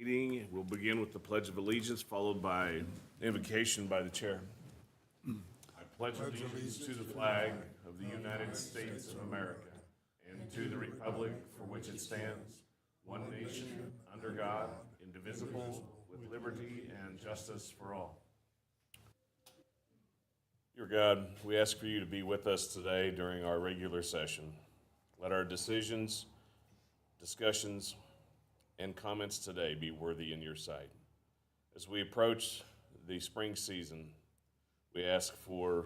Meeting. We'll begin with the Pledge of Allegiance, followed by invocation by the chair. I pledge allegiance to the flag of the United States of America and to the republic for which it stands, one nation, under God, indivisible, with liberty and justice for all. Dear God, we ask for you to be with us today during our regular session. Let our decisions, discussions, and comments today be worthy in your sight. As we approach the spring season, we ask for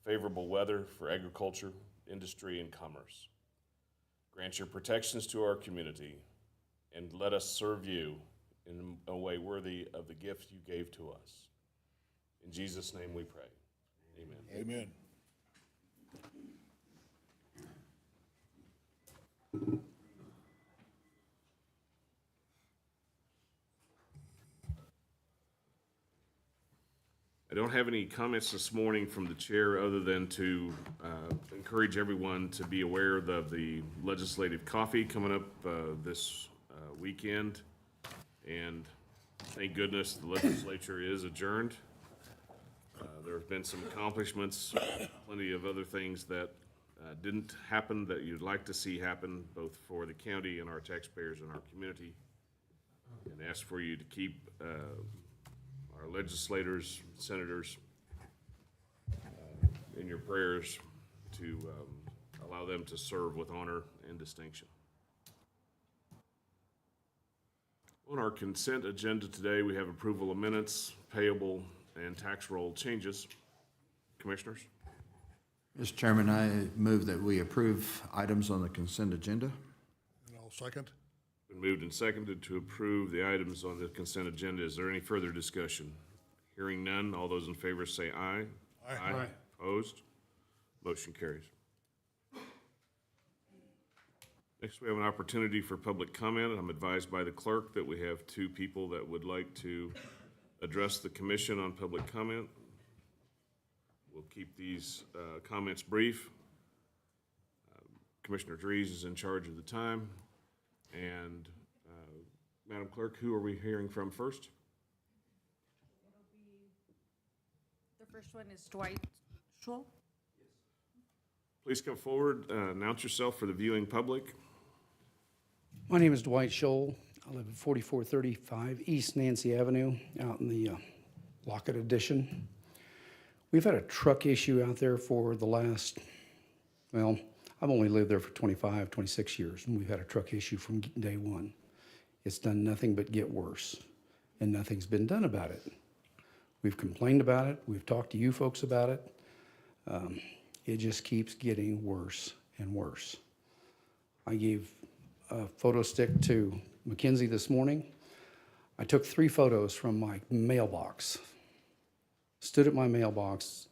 favorable weather for agriculture, industry, and commerce. Grant your protections to our community and let us serve you in a way worthy of the gift you gave to us. In Jesus' name we pray. Amen. Amen. I don't have any comments this morning from the chair other than to encourage everyone to be aware of the legislative coffee coming up this weekend. And thank goodness the legislature is adjourned. There have been some accomplishments, plenty of other things that didn't happen that you'd like to see happen, both for the county and our taxpayers and our community. And ask for you to keep our legislators, senators, in your prayers to allow them to serve with honor and distinction. On our consent agenda today, we have approval of minutes, payable, and tax roll changes. Commissioners? Mr. Chairman, I move that we approve items on the consent agenda. And I'll second. Been moved and seconded to approve the items on the consent agenda. Is there any further discussion? Hearing none, all those in favor say aye. Aye. Opposed? Motion carries. Next, we have an opportunity for public comment. I'm advised by the clerk that we have two people that would like to address the commission on public comment. We'll keep these comments brief. Commissioner Dries is in charge of the time. And Madam Clerk, who are we hearing from first? The first one is Dwight Schul. Please come forward, announce yourself for the viewing public. My name is Dwight Scholl. I live at 4435 East Nancy Avenue out in the Lockett Addition. We've had a truck issue out there for the last, well, I've only lived there for 25, 26 years, and we've had a truck issue from day one. It's done nothing but get worse, and nothing's been done about it. We've complained about it. We've talked to you folks about it. It just keeps getting worse and worse. I gave a photo stick to Mackenzie this morning. I took 3 photos from my mailbox, stood at my mailbox,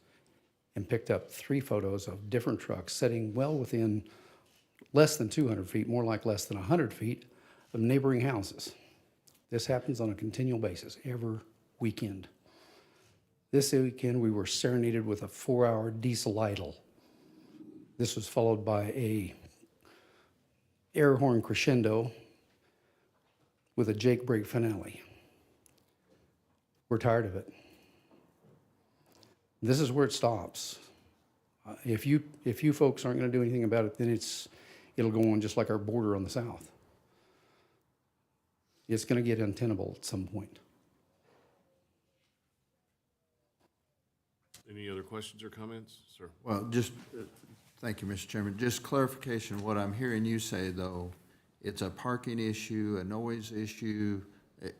and picked up 3 photos of different trucks sitting well within less than 200 feet, more like less than 100 feet of neighboring houses. This happens on a continual basis every weekend. This weekend we were serenaded with a 4-hour diesel idle. This was followed by a air horn crescendo with a Jake brake finale. We're tired of it. This is where it stops. If you folks aren't going to do anything about it, then it'll go on just like our border on the south. It's going to get untenable at some point. Any other questions or comments, sir? Well, just, thank you, Mr. Chairman. Just clarification, what I'm hearing you say, though, it's a parking issue, a noise issue.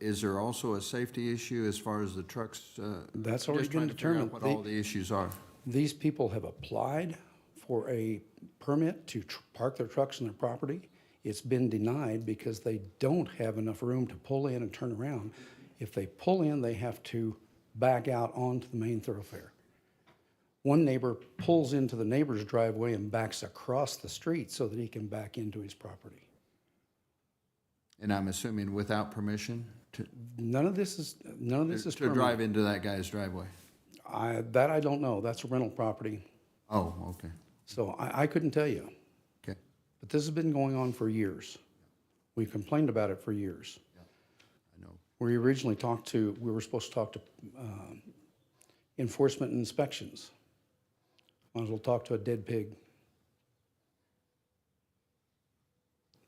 Is there also a safety issue as far as the trucks? That's already been determined. What all the issues are. These people have applied for a permit to park their trucks on their property. It's been denied because they don't have enough room to pull in and turn around. If they pull in, they have to back out onto the main thoroughfare. One neighbor pulls into the neighbor's driveway and backs across the street so that he can back into his property. And I'm assuming without permission None of this is to permitted. drive into that guy's driveway? I don't know. That's a rental property. Oh, okay. So I couldn't tell you. Okay. But this has been going on for years. We've complained about it for years. I know. We originally we were supposed to talk to enforcement and inspections. Might as well talk to a dead pig.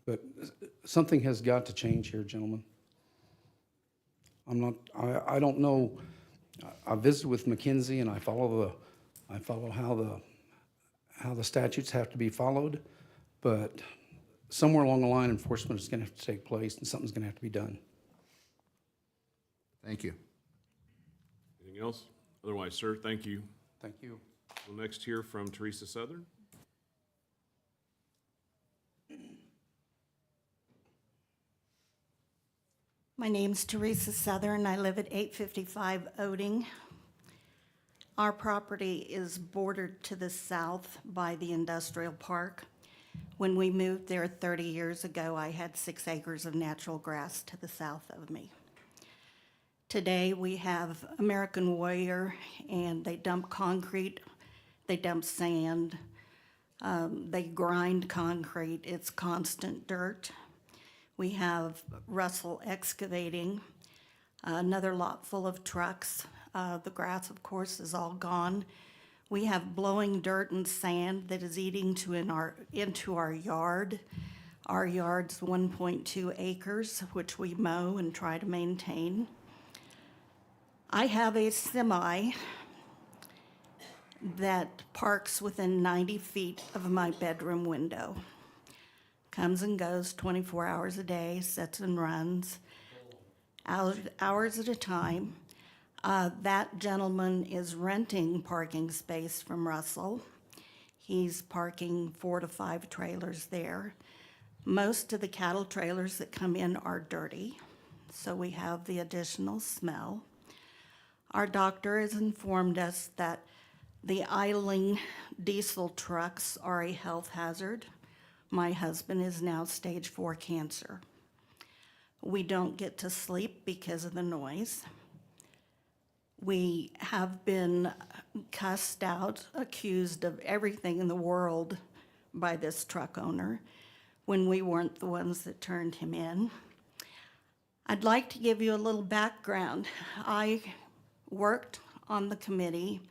But something has got to change here, gentlemen. I don't know, I visited with McKinsey and I follow how the statutes have to be followed, but somewhere along the line, enforcement is gonna have to take place and something's gonna have to be done. Thank you. Anything else? Otherwise, sir, thank you. Thank you. We'll next hear from Teresa Southern. My name's Teresa Southern. I live at 855 Oding. Our property is bordered to the south by the industrial park. When we moved there 30 years ago, I had 6 acres of natural grass to the south of me. Today, we have American Warrior, and they dump concrete, they dump sand, they grind concrete. It's constant dirt. We have Russell Excavating, another lot full of trucks. The grass, of course, is all gone. We have blowing dirt and sand that is eating into our yard. Our yard's 1.2 acres, which we mow and try to maintain. I have a semi that parks within 90 feet of my bedroom window. Comes and goes 24 hours a day, sits and runs, hours at a time. That gentleman is renting parking space from Russell. He's parking 4 to 5 trailers there. Most of the cattle trailers that come in are dirty, so we have the additional smell. Our doctor has informed us that the idling diesel trucks are a health hazard. My husband is now stage 4 cancer. We don't get to sleep because of the noise. We have been cussed out, accused of everything in the world by this truck owner when we weren't the ones that turned him in. I'd like to give you a little background. I worked on the committee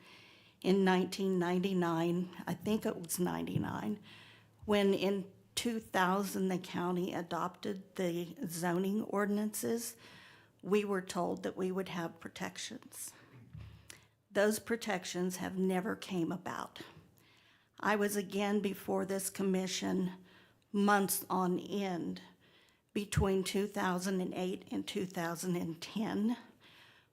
in 1999, I think it was 99, when in 2000 the county adopted the zoning ordinances. We were told that we would have protections. Those protections have never came about. I was again before this commission months on end between 2008 and 2010.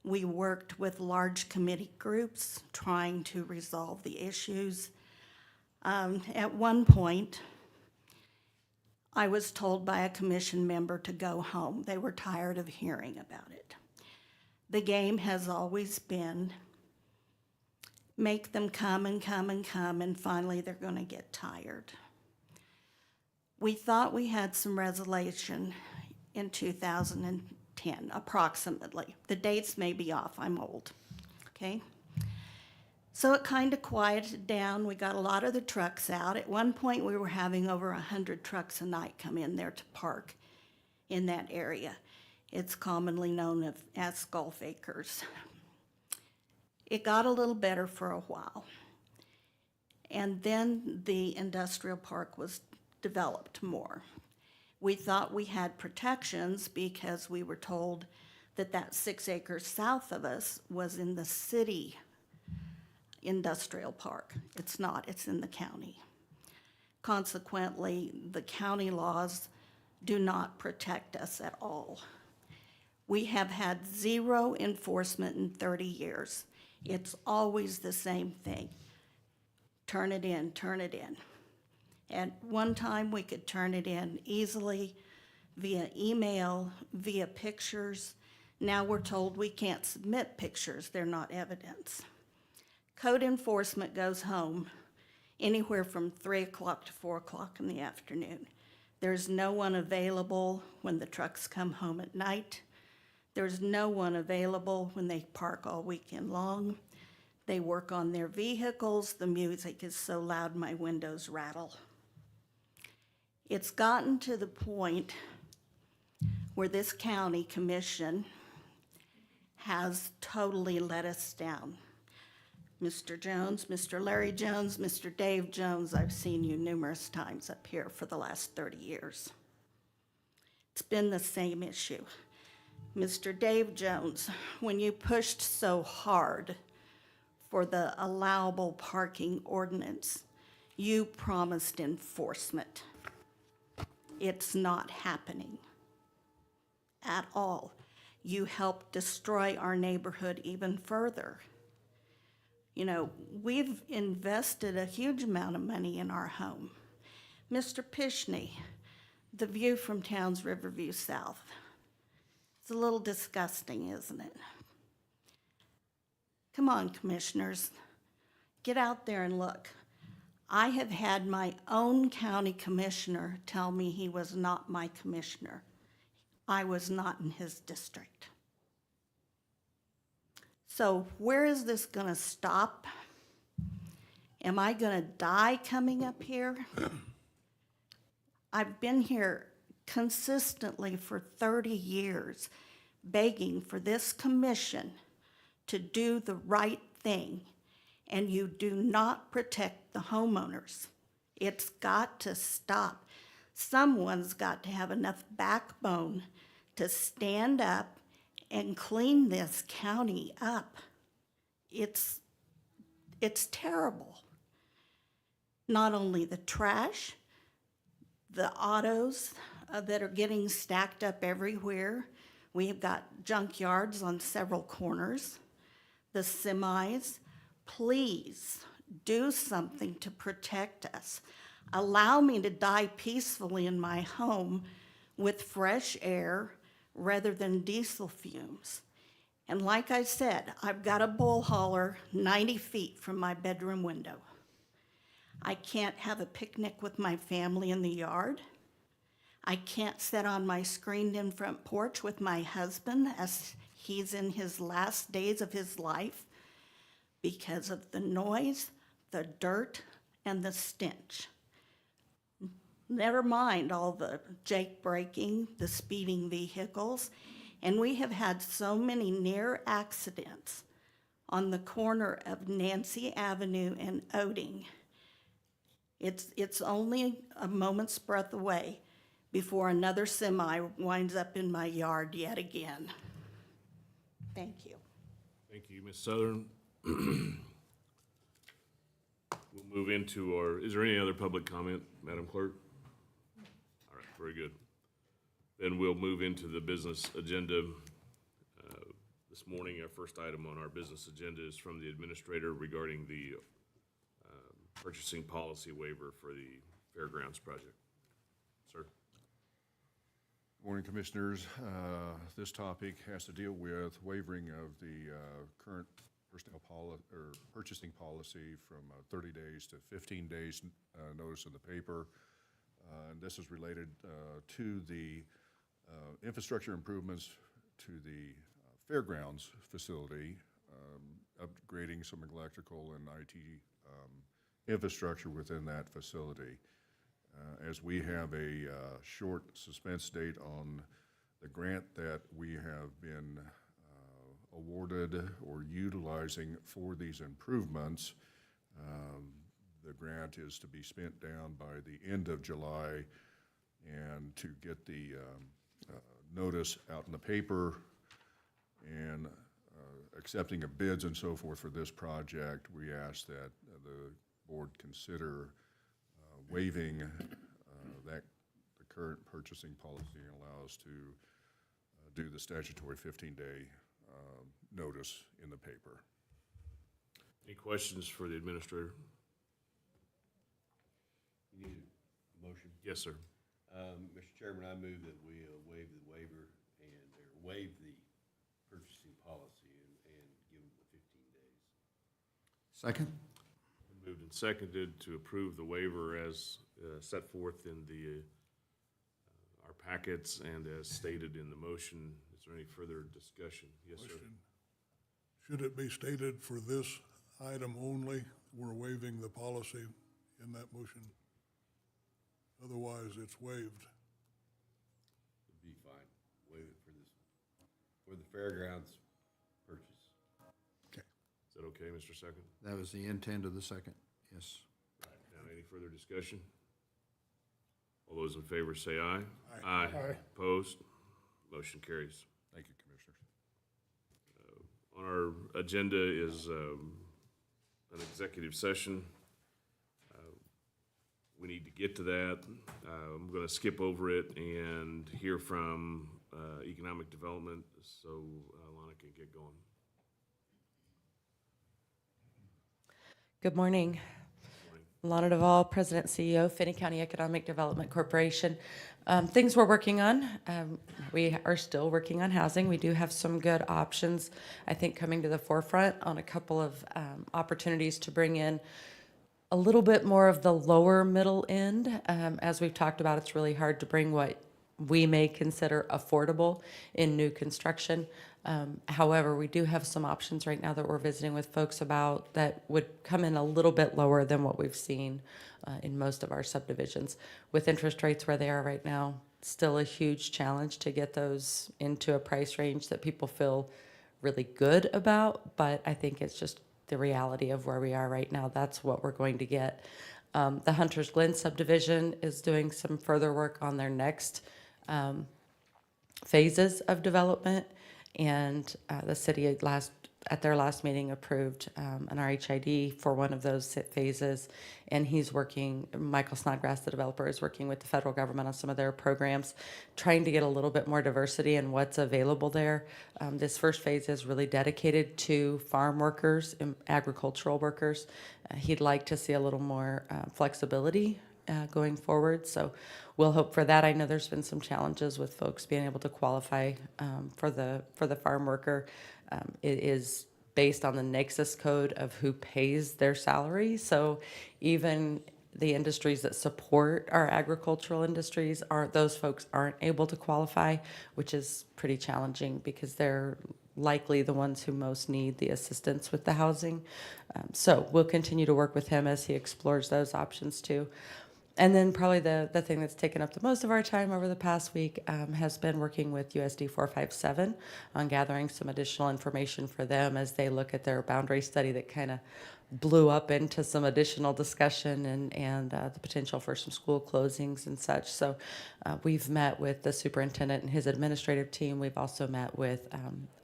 We worked with large committee groups trying to resolve the issues. At one point, I was told by a commission member to go home. They were tired of hearing about it. The game has always been make them come and come and come, and finally they're going to get tired. We thought we had some resolution in 2010, approximately. The dates may be off, I'm old, okay? So it kind of quieted down. We got a lot of the trucks out. At one point, we were having over 100 trucks a night come in there to park in that area. It's commonly known as Gulf Acres. It got a little better for a while. And then the industrial park was developed more. We thought we had protections because we were told that 6 acres south of us was in the city industrial park. It's not, it's in the county. Consequently, the county laws do not protect us at all. We have had 0 enforcement in 30 years. It's always the same thing. Turn it in, turn it in. At one time, we could turn it in easily via email, via pictures. Now we're told we can't submit pictures, they're not evidence. Code enforcement goes home anywhere from 3 o'clock to 4 o'clock in the afternoon. There's no one available when the trucks come home at night. There's no one available when they park all weekend long. They work on their vehicles. The music is so loud my windows rattle. It's gotten to the point where this county commission has totally let us down. Mr. Jones, Mr. Larry Jones, Mr. Dave Jones, I've seen you numerous times up here for the last 30 years. It's been the same issue. Mr. Dave Jones, when you pushed so hard for the allowable parking ordinance, you promised enforcement. It's not happening at all. You helped destroy our neighborhood even further. You know, we've invested a huge amount of money in our home. Mr. Pishney, the view from town's Riverview South. It's a little disgusting, isn't it? Come on, commissioners, get out there and look. I have had my own county commissioner tell me he was not my commissioner. I was not in his district. So where is this gonna stop? Am I gonna die coming up here? I've been here consistently for 30 years begging for this commission to do the right thing, and you do not protect the homeowners. It's got to stop. Someone's got to have enough backbone to stand up and clean this county up. It's terrible. Not only the trash, the autos that are getting stacked up everywhere. We have got junkyards on several corners. The semis, please do something to protect us. Allow me to die peacefully in my home with fresh air rather than diesel fumes. And like I said, I've got a bull hauler 90 feet from my bedroom window. I can't have a picnic with my family in the yard. I can't sit on my screened-in front porch with my husband as he's in his last days of his life because of the noise, the dirt, and the stench. Never mind all the jake braking, the speeding vehicles, and we have had so many near accidents on the corner of Nancy Avenue and Oding. It's only a moment's breath away before another semi winds up in my yard yet again. Thank you. Thank you, Ms. Southern. We'll move into is there any other public comment, Madam Clerk? All right, very good. Then we'll move into the business agenda. This morning, our first item on our business agenda is from the administrator regarding the purchasing policy waiver for the fairgrounds project. Sir? Morning, Commissioners. This topic has to deal with waivering of the current purchasing policy from 30 days to 15 days notice in the paper. And this is related to the infrastructure improvements to the fairgrounds facility, upgrading some electrical and IT infrastructure within that facility. As we have a short suspense date on the grant that we have been awarded or utilizing for these improvements, the grant is to be spent down by the end of July, and to get the notice out in the paper and accepting of bids and so forth for this project, we ask that the board consider waiving the current purchasing policy and allow us to do the statutory 15-day notice in the paper. Any questions for the administrator? You need a motion? Yes, sir. Mr. Chairman, I move that we waive the waiver or waive the purchasing policy and give them the 15 days. Second? Moved and seconded to approve the waiver as set forth in our packets and as stated in the motion. Is there any further discussion? Yes, sir. Question. Should it be stated for this item only, we're waiving the policy in that motion? Otherwise, it's waived. It'd be fine. Waive it for the fairgrounds okay, Mr. Second? That was the intent of the second, yes. Now, any further discussion? All those in favor say aye. Aye. Aye. Opposed? Motion carries. Thank you, Commissioners. On our agenda is an executive session. We need to get to that. I'm going to skip over it and hear from Economic Development, so Lana can get going. Good morning. Lana Duvall, President CEO, Finney County Economic Development Corporation. Things we're working on, we are still working on housing. We do have some good options, I think, coming to the forefront on a couple of opportunities to bring in a little bit more of the lower middle end. As we've talked about, it's really hard to bring what we may consider affordable in new construction. However, we do have some options right now that we're visiting with folks about that would come in a little bit lower than what we've seen in most of our subdivisions. With interest rates where they are right now, still a huge challenge to get those into a price range that people feel really good about, but I think it's just the reality of where we are right now. That's what we're going to get. The Hunters Glen subdivision is doing some further work on their next phases of development, and the city at their last meeting approved an RHID for one of those phases, and Michael Snodgrass, the developer, is working with the federal government on some of their programs, trying to get a little bit more diversity in what's available there. This first phase is really dedicated to farm workers and agricultural workers. He'd like to see a little more flexibility going forward, so we'll hope for that. I know there's been some challenges with folks being able to qualify for the farm worker. It is based on the nexus code of who pays their salary, so even the industries that support our agricultural industries, those folks aren't able to qualify, which is pretty challenging because they're likely the ones who most need the assistance with the housing. So we'll continue to work with him as he explores those options too. And then probably the thing that's taken up the most of our time over the past week has been working with USD 457 on gathering some additional information for them as they look at their boundary study that kind of blew up into some additional discussion and the potential for some school closings and such. So we've met with the superintendent and his administrative team. We've also met with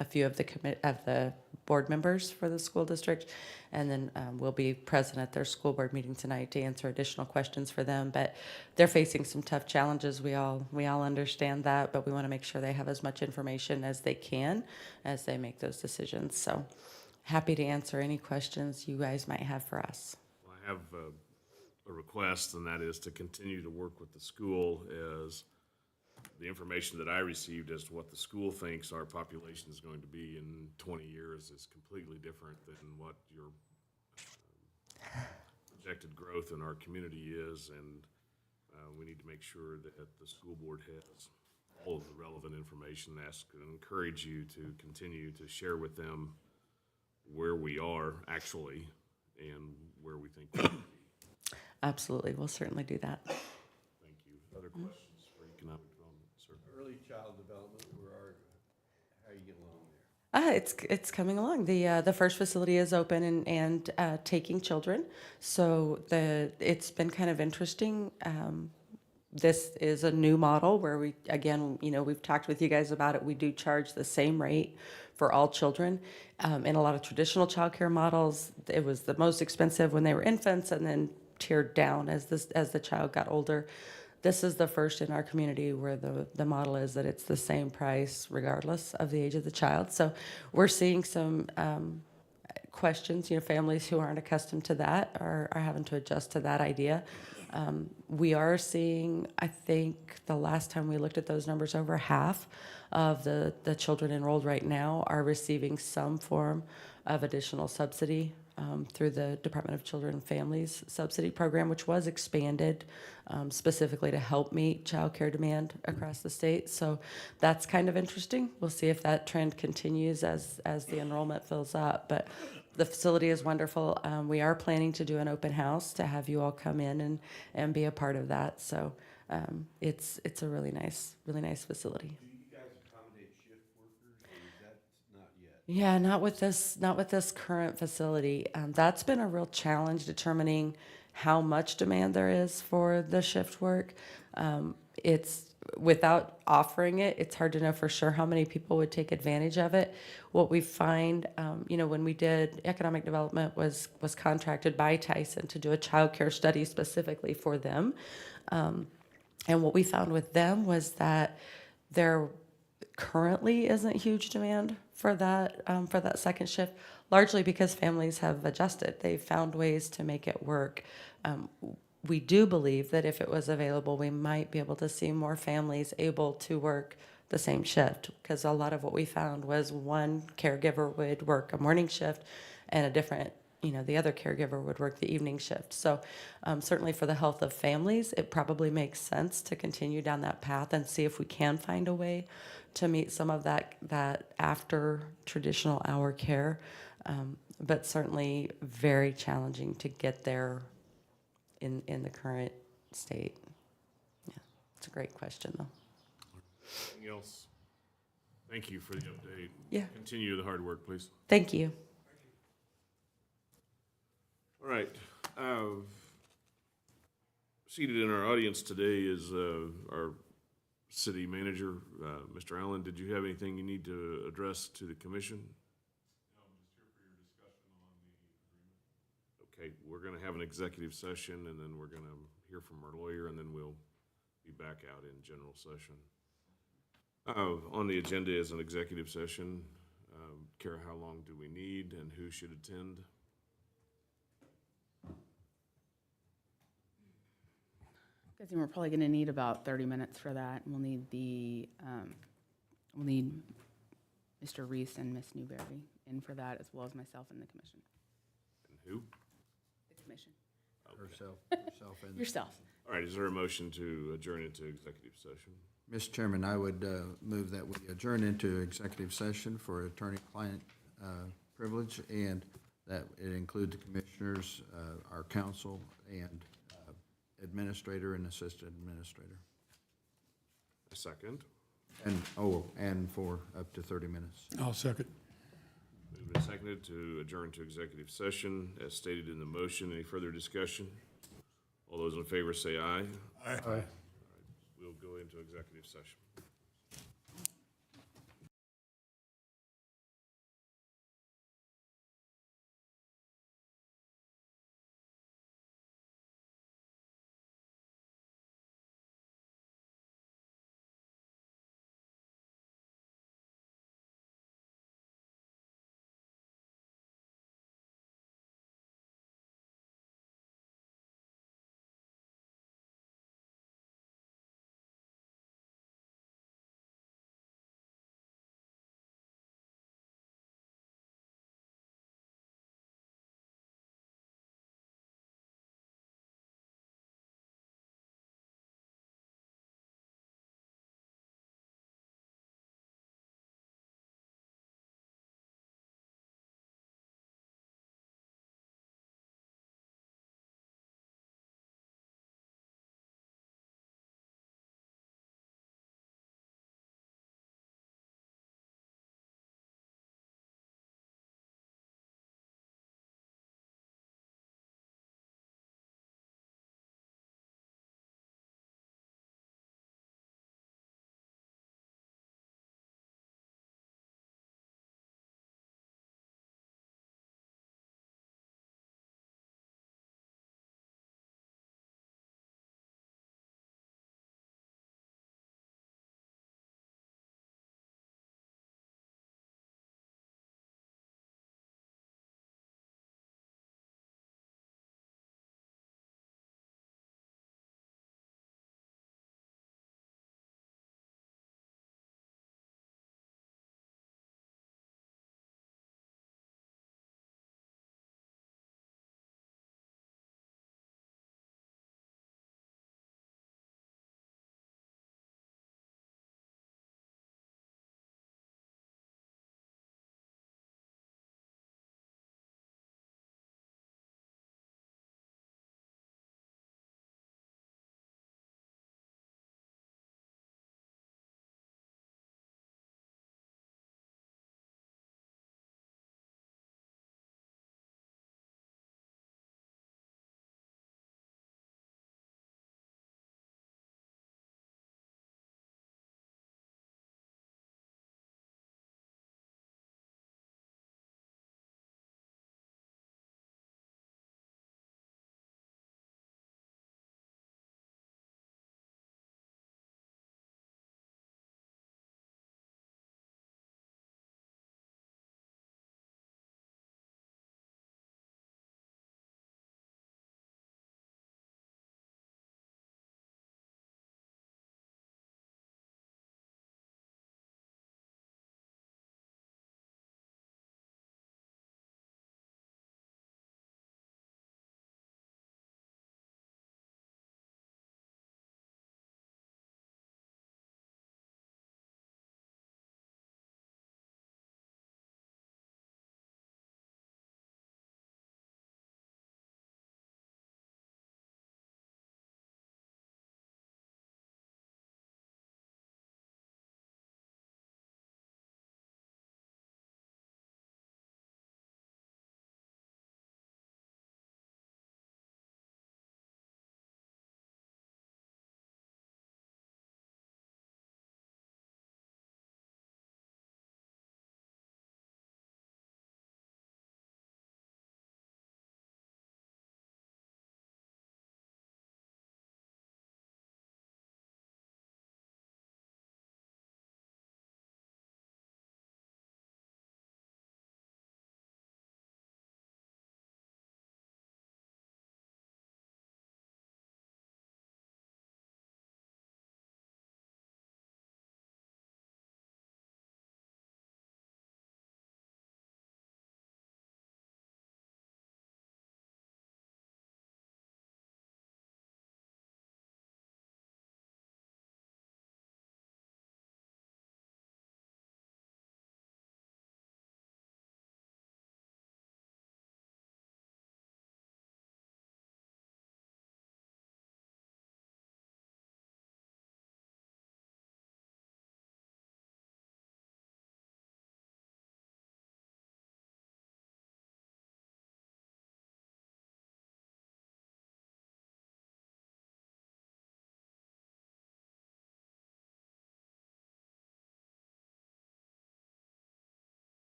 a few of the board members for the school district, and then we'll be present at their school board meeting tonight to answer additional questions for them. But they're facing some tough challenges. We all understand that, but we want to make sure they have as much information as they can as they make those decisions. So happy to answer any questions you guys might have for us. Well, I have a request, and that is to continue to work with the school as the information that I received as to what the school thinks our population is going to be in 20 years is completely different than what your projected growth in our community is, and we need to make sure that the school board has all of the relevant information. Encourage you to continue to share with them where we are actually and where we think we will be. Absolutely, we'll certainly do that. Thank you. Other questions for economic development, sir? Early child development, how are you getting along there? It's coming along. The first facility is open and taking children. So it's been kind of interesting. This is a new model where we've talked with you guys about it. We do charge the same rate for all children. In a lot of traditional childcare models, it was the most expensive when they were infants and then tiered down as the child got older. This is the first in our community where the model is that it's the same price regardless of the age of the child. So we're seeing some questions. Families who aren't accustomed to that are having to adjust to that idea. We are seeing, I think the last time we looked at those numbers, over half of the children enrolled right now are receiving some form of additional subsidy through the Department of Children and Families subsidy program, which was expanded specifically to help meet childcare demand across the state. So that's kind of interesting. We'll see if that trend continues as the enrollment fills up. But the facility is wonderful. We are planning to do an open house to have you all come in and be a part of that. So it's a really nice facility. Do you guys accommodate shift workers, or is that not yet? Yeah, not with this current facility. That's been a real challenge determining how much demand there is for the shift work. It's without offering it, it's hard to know for sure how many people would take advantage of it. What we find, when we did economic development was contracted by Tyson to do a childcare study specifically for them. And what we found with them was that there currently isn't huge demand for that second shift, largely because families have adjusted. They've found ways to make it work. We do believe that if it was available, we might be able to see more families able to work the same shift, because a lot of what we found was one caregiver would work a morning shift and a different, the other caregiver would work the evening shift. So certainly for the health of families, it probably makes sense to continue down that path and see if we can find a way to meet some of that after traditional hour care, but certainly very challenging to get there in the current state. Yeah, it's a great question, though. Anything else? Thank you for the update. Yeah. Continue the hard work, please. Thank you. All right. Seated in our audience today is our city manager, Mr. Allen. Did you have anything you need to address to the commission? Okay, we're going to have an executive session, and then we're going to hear from our lawyer, and then we'll be back out in general session. On the agenda is an executive session. Kara, how long do we need, and who should attend? Guessing we're probably going to need about 30 minutes for that. We'll need we'll need Mr. Reese and Miss Newberry in for that, as well as myself and the commission. And who? The commission. Herself and. Yourself. All right, is there a motion to adjourn into executive session? Mr. Chairman, I would move that we adjourn into executive session for attorney-client privilege, and that it include the commissioners, our counsel, and administrator and assistant administrator. A second. And for up to 30 minutes. I'll second. Moved and seconded to adjourn to executive session as stated in the motion. Any further discussion? All those in favor say aye. Aye. We'll go into executive session.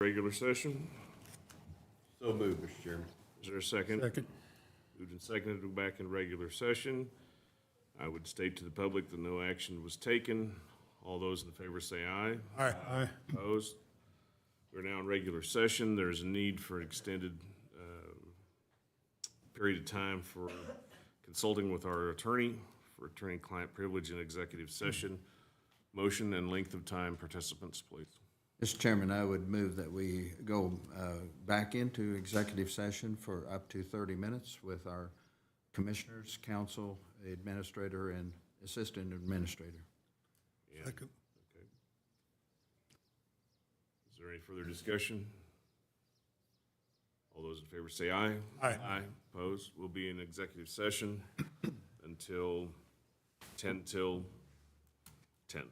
Regular session. So moved, Mr. Chairman. Is there a second? Second. Moved and seconded to go back in regular session. I would state to the public that no action was taken. All those in favor say aye. Aye. Aye. Opposed? We're now in regular session. There's a need for an extended period of time for consulting with our attorney for attorney-client privilege in executive session. Motion and length of time, participants, please. Mr. Chairman, I would move that we go back into executive session for up to 30 minutes with our commissioners, council, administrator, and assistant administrator. And- Second. Okay. Is there any further discussion? All those in favor say aye. Aye. Aye. Opposed? We'll be in executive session until 10 till 10.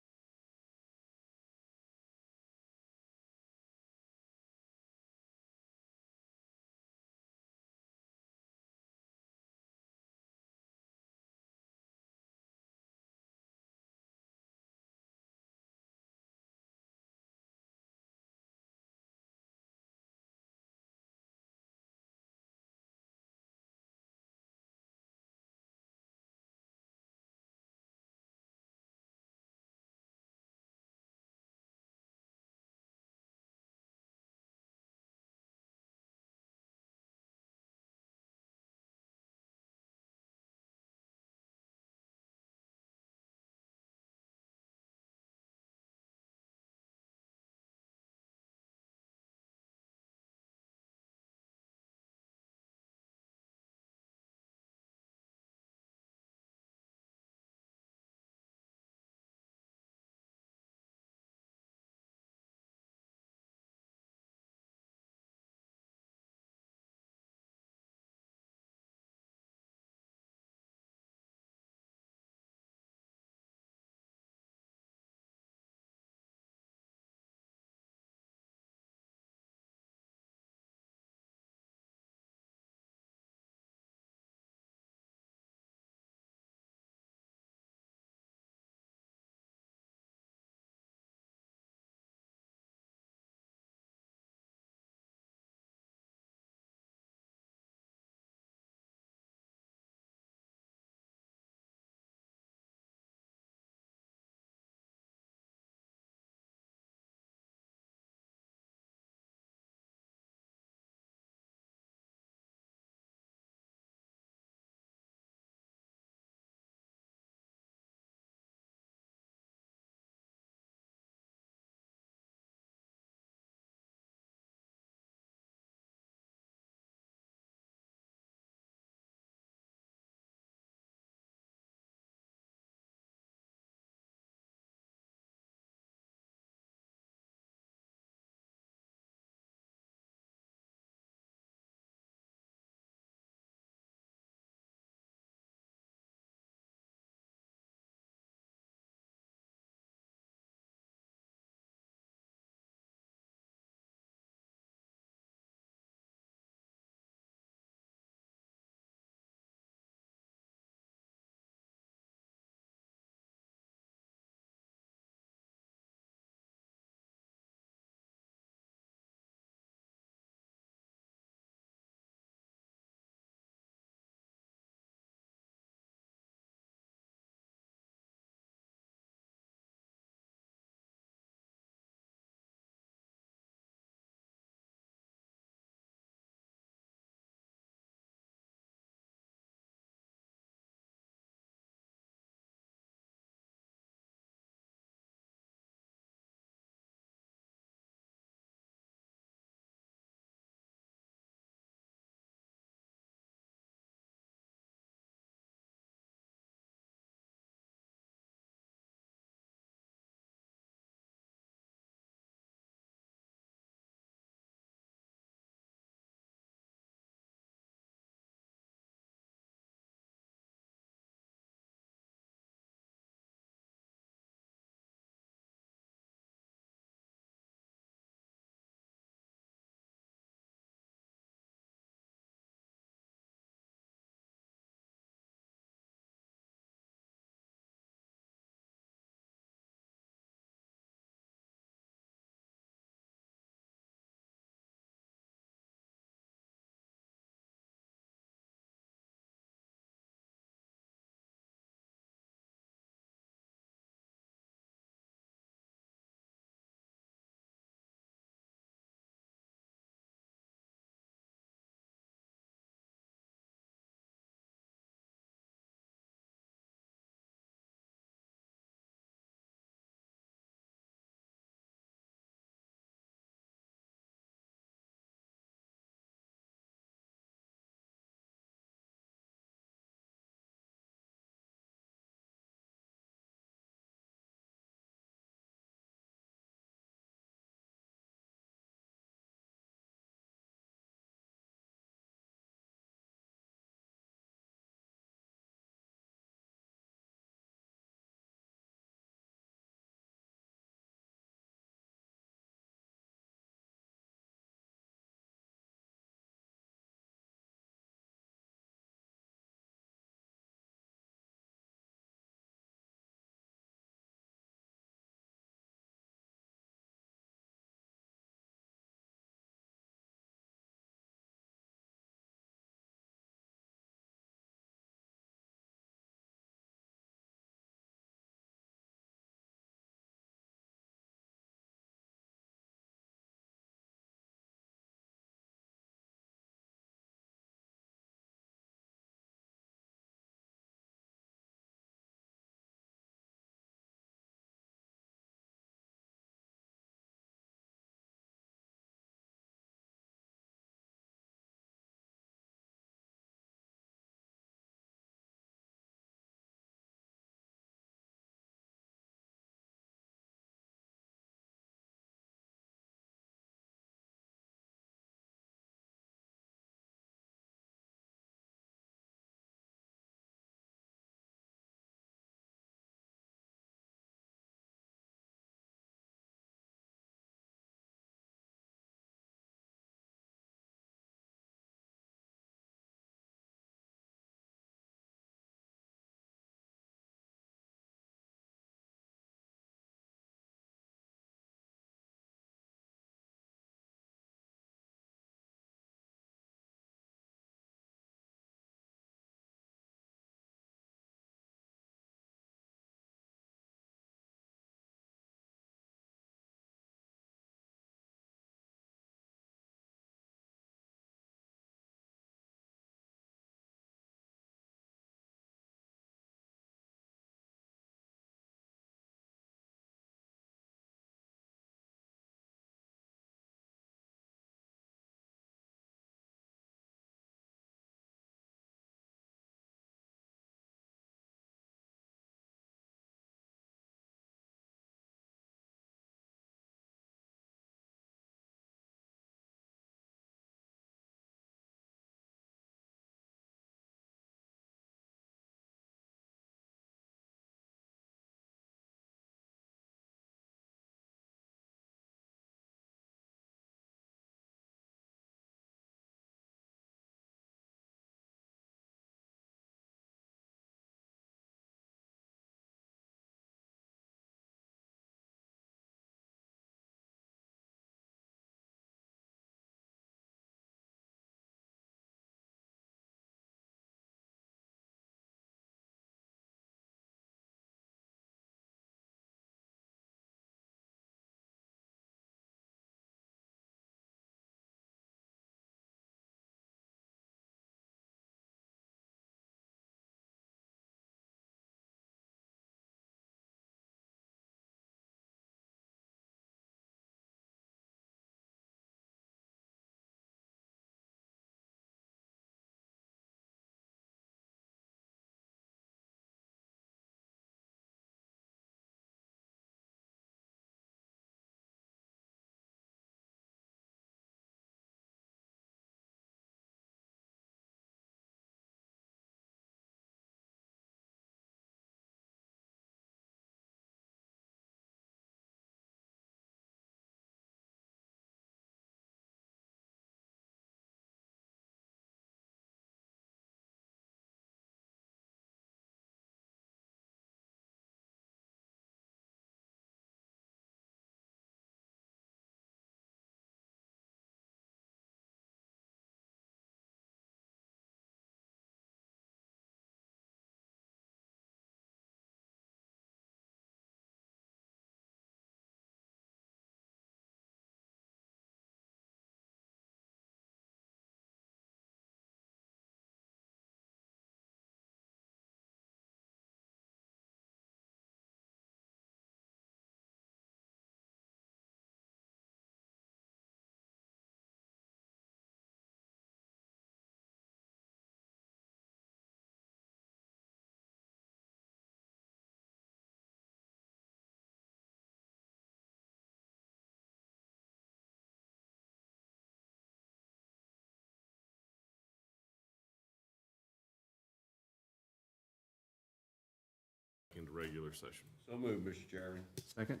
into regular session? So moved, Mr. Chairman. Second?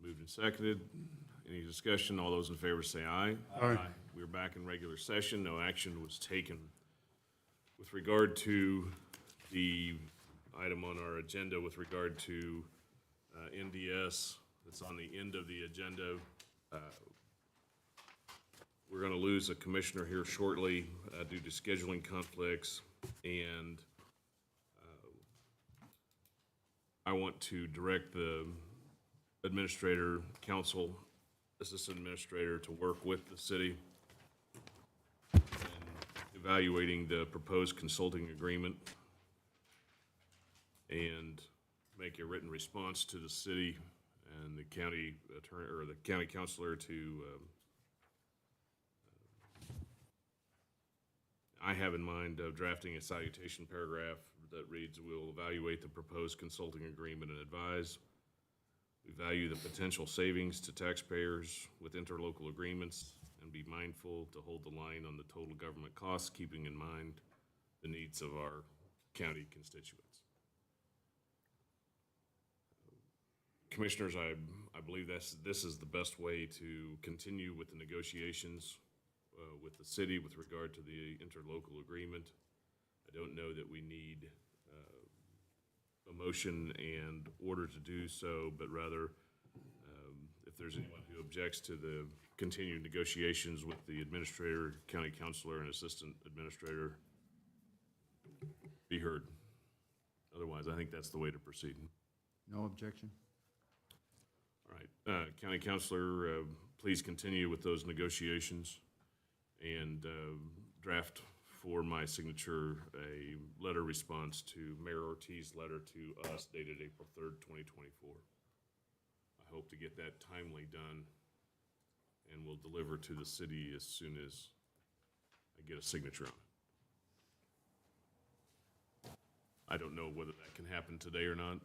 Moved and seconded. Any discussion? All those in favor say aye. Aye. We're back in regular session. No action was taken. With regard to the item on our agenda with regard to NDS, that's on the end of the agenda. We're going to lose a commissioner here shortly due to scheduling conflicts, and I want to direct the administrator, council, assistant administrator to work with the city in evaluating the proposed consulting agreement and make a written response to the city and the county attorney, or the county councilor to, I have in mind drafting a salutation paragraph that reads, "We'll evaluate the proposed consulting agreement and advise. We value the potential savings to taxpayers with interlocal agreements and be mindful to hold the line on the total government costs, keeping in mind the needs of our county constituents." Commissioners, I believe this is the best way to continue with the negotiations with the city with regard to the interlocal agreement. I don't know that we need a motion and order to do so, but rather, if there's anyone who objects to the continued negotiations with the administrator, county councilor, and assistant administrator, be heard. Otherwise, I think that's the way to proceed. No objection? All right, county councilor, please continue with those negotiations and draft for my signature a letter response to Mayor Ortiz's letter to us dated April 3rd, 2024. I hope to get that timely done, and will deliver to the city as soon as I get a signature on it. I don't know whether that can happen today or not.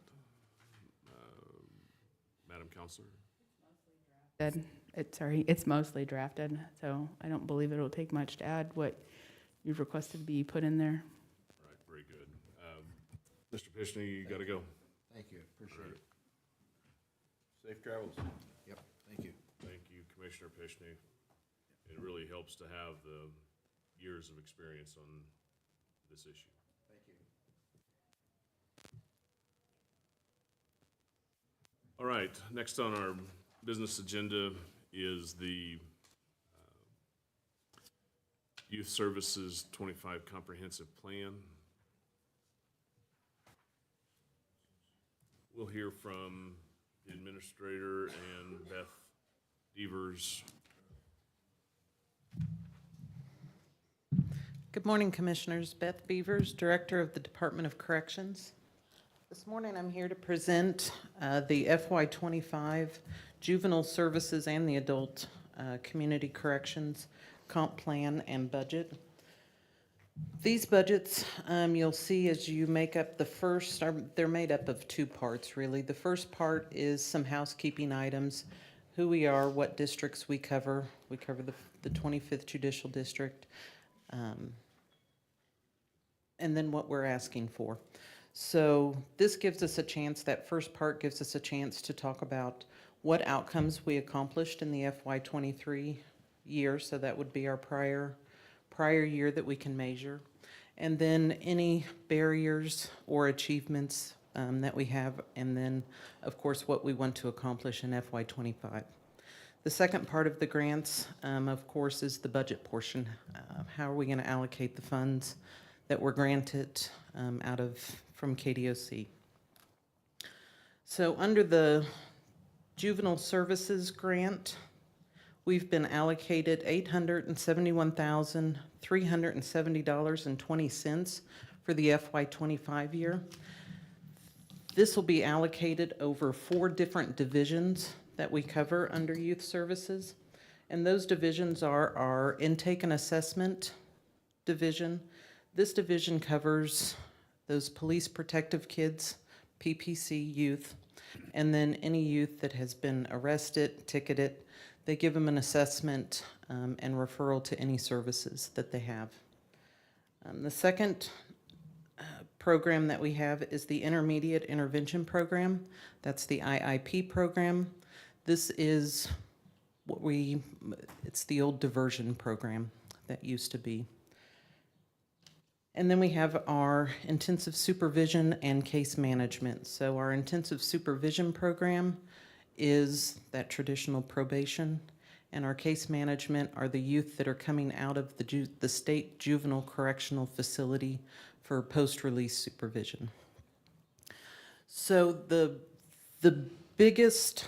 Madam Councilor? It's mostly drafted, so I don't believe it'll take much to add what you've requested be put in there. All right, very good. Mr. Pishney, you gotta go. Thank you, appreciate it. Safe travels. Yep, thank you. Thank you, Commissioner Pishney. It really helps to have the years of experience on this issue. Thank you. All right, next on our business agenda is the Youth Services 25 Comprehensive Plan. We'll hear from the administrator and Beth Devers. Good morning, Commissioners. Beth Beavers, Director of the Department of Corrections. This morning, I'm here to present the FY25 Juvenile Services and the Adult Community Corrections Comp Plan and Budget. These budgets, you'll see as you make up the first, they're made up of two parts, really. The first part is some housekeeping items, who we are, what districts we cover. We cover the 25th Judicial District, and then what we're asking for. So this gives us a chance, that first part gives us a chance to talk about what outcomes we accomplished in the FY23 year, so that would be our prior year that we can measure. And then any barriers or achievements that we have, and then, of course, what we want to accomplish in FY25. The second part of the grants, of course, is the budget portion. How are we going to allocate the funds that were granted from KDOC? So under the Juvenile Services Grant, we've been allocated $871,370.20 for the FY25 year. This will be allocated over 4 different divisions that we cover under Youth Services. And those divisions are our Intake and Assessment Division. This division covers those police protective kids, PPC youth, and then any youth that has been arrested, ticketed. They give them an assessment and referral to any services that they have. The second program that we have is the Intermediate Intervention Program. That's the IIP program. This is it's the old diversion program that used to be. And then we have our intensive supervision and case management. So our intensive supervision program is that traditional probation, and our case management are the youth that are coming out of the state juvenile correctional facility for post-release supervision. So the biggest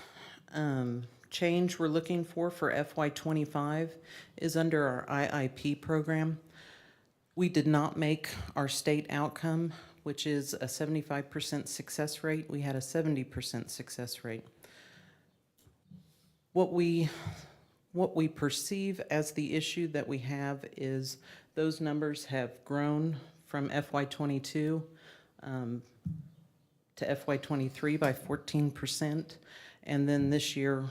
change we're looking for FY25 is under our IIP program. We did not make our state outcome, which is a 75% success rate. We had a 70% success rate. What we perceive as the issue that we have is those numbers have grown from FY22 to FY23 by 14%. And then this year,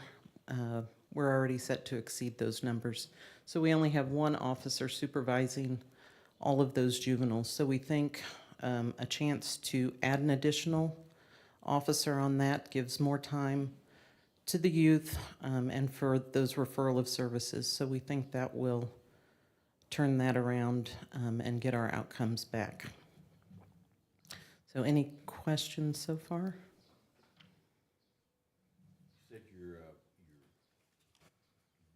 we're already set to exceed those numbers. So we only have one officer supervising all of those juveniles. So we think a chance to add an additional officer on that gives more time to the youth and for those referral of services. So we think that will turn that around and get our outcomes back. So any questions so far? You said your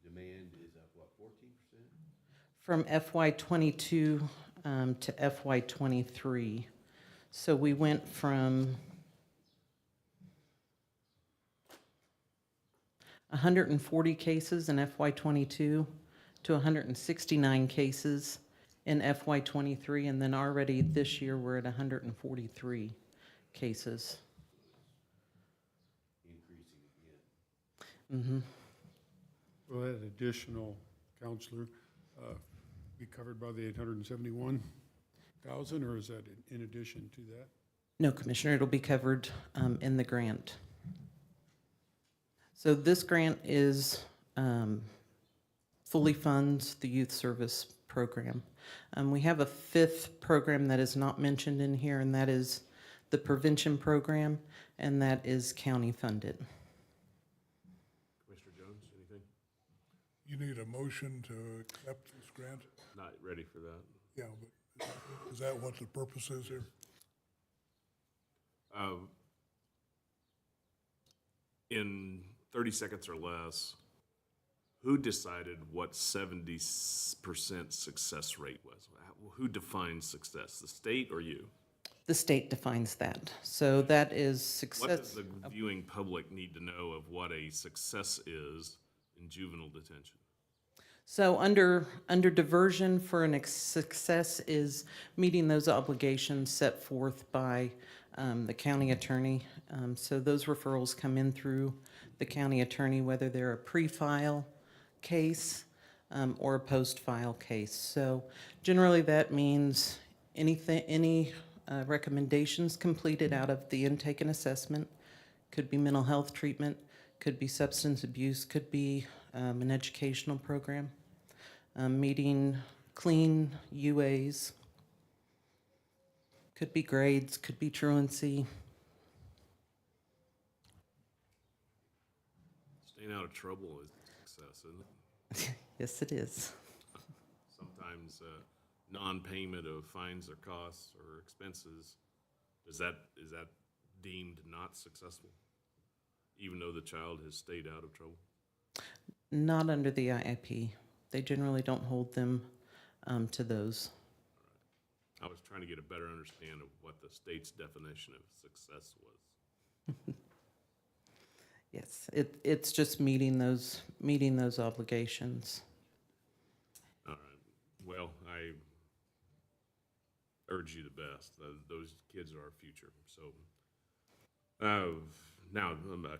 demand is up, what, 14%? From FY22 to FY23. So we went from 140 cases in FY22 to 169 cases in FY23, and then already this year we're at 143 cases. Increasing again. Will that additional counselor be covered by the 871,000, or is that in addition to that? No, Commissioner, it'll be covered in the grant. So this grant is fully funds the youth service program. We have a fifth program that is not mentioned in here, and that is the prevention program, and that is county funded. Commissioner Jones, anything? You need a motion to accept this grant? Not ready for that. Yeah, but is that what the purpose is here? In 30 seconds or less, who decided what 70% success rate was? Who defines success, the state or you? The state defines that. So that is What does success. the viewing public need to know of what a success is in juvenile detention? So under diversion for success is meeting those obligations set forth by the county attorney. So those referrals come in through the county attorney, whether they're a pre-file case or a post-file case. So generally that means any recommendations completed out of the intake and assessment, could be mental health treatment, could be substance abuse, could be an educational program, meeting clean UAs, could be grades, could be truancy. Staying out of trouble is success, isn't it? Yes, it is. Sometimes non-payment of fines or costs or expenses, is that deemed not successful, even though the child has stayed out of trouble? Not under the IIP. They generally don't hold them to those. I was trying to get a better understanding of what the state's definition of success was. Yes, it's just meeting those obligations. All right. Well, I urge you the best. Those kids are our future. So now,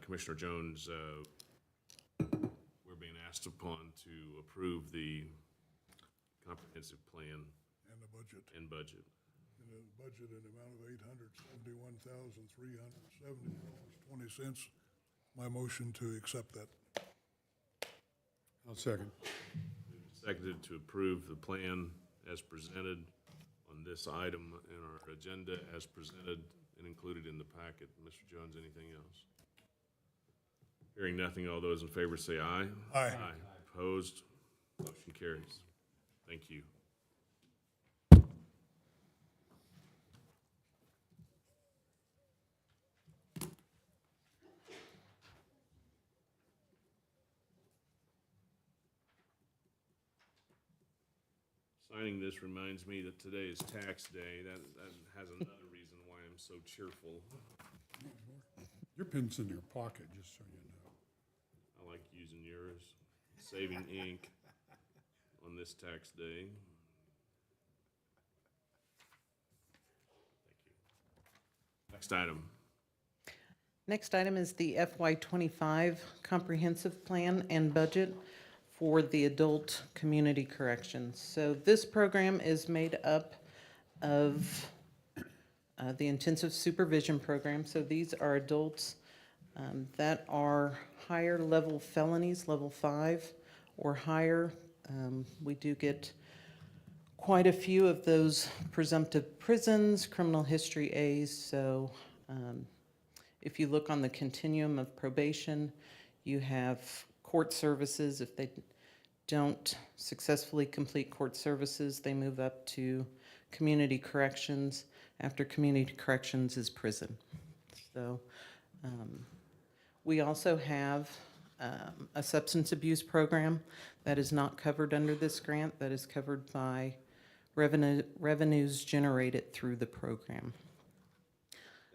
Commissioner Jones, we're being asked upon to approve the comprehensive plan And the budget, and budget. and the budget in the amount of $871,370.20. My motion to accept that. I'll second. Seconded to approve the plan as presented on this item in our agenda as presented and included in the packet. Mr. Jones, anything else? Hearing nothing, all those in favor say aye. Aye. Opposed? Motion carries. Thank you. Signing this reminds me that today is tax day. That has another reason why I'm so cheerful. Your pen's in your pocket, just so you know. I like using yours, saving ink on this tax day. Thank you. Next item. Next item is the FY25 Comprehensive Plan and Budget for the Adult Community Corrections. So this program is made up of the Intensive Supervision Program. So these are adults that are higher level felonies, level 5 or higher. We do get quite a few of those presumptive prisons, criminal history A's. So if you look on the continuum of probation, you have court services. If they don't successfully complete court services, they move up to community corrections. After community corrections is prison. So we also have a substance abuse program that is not covered under this grant, that is covered by revenues generated through the program.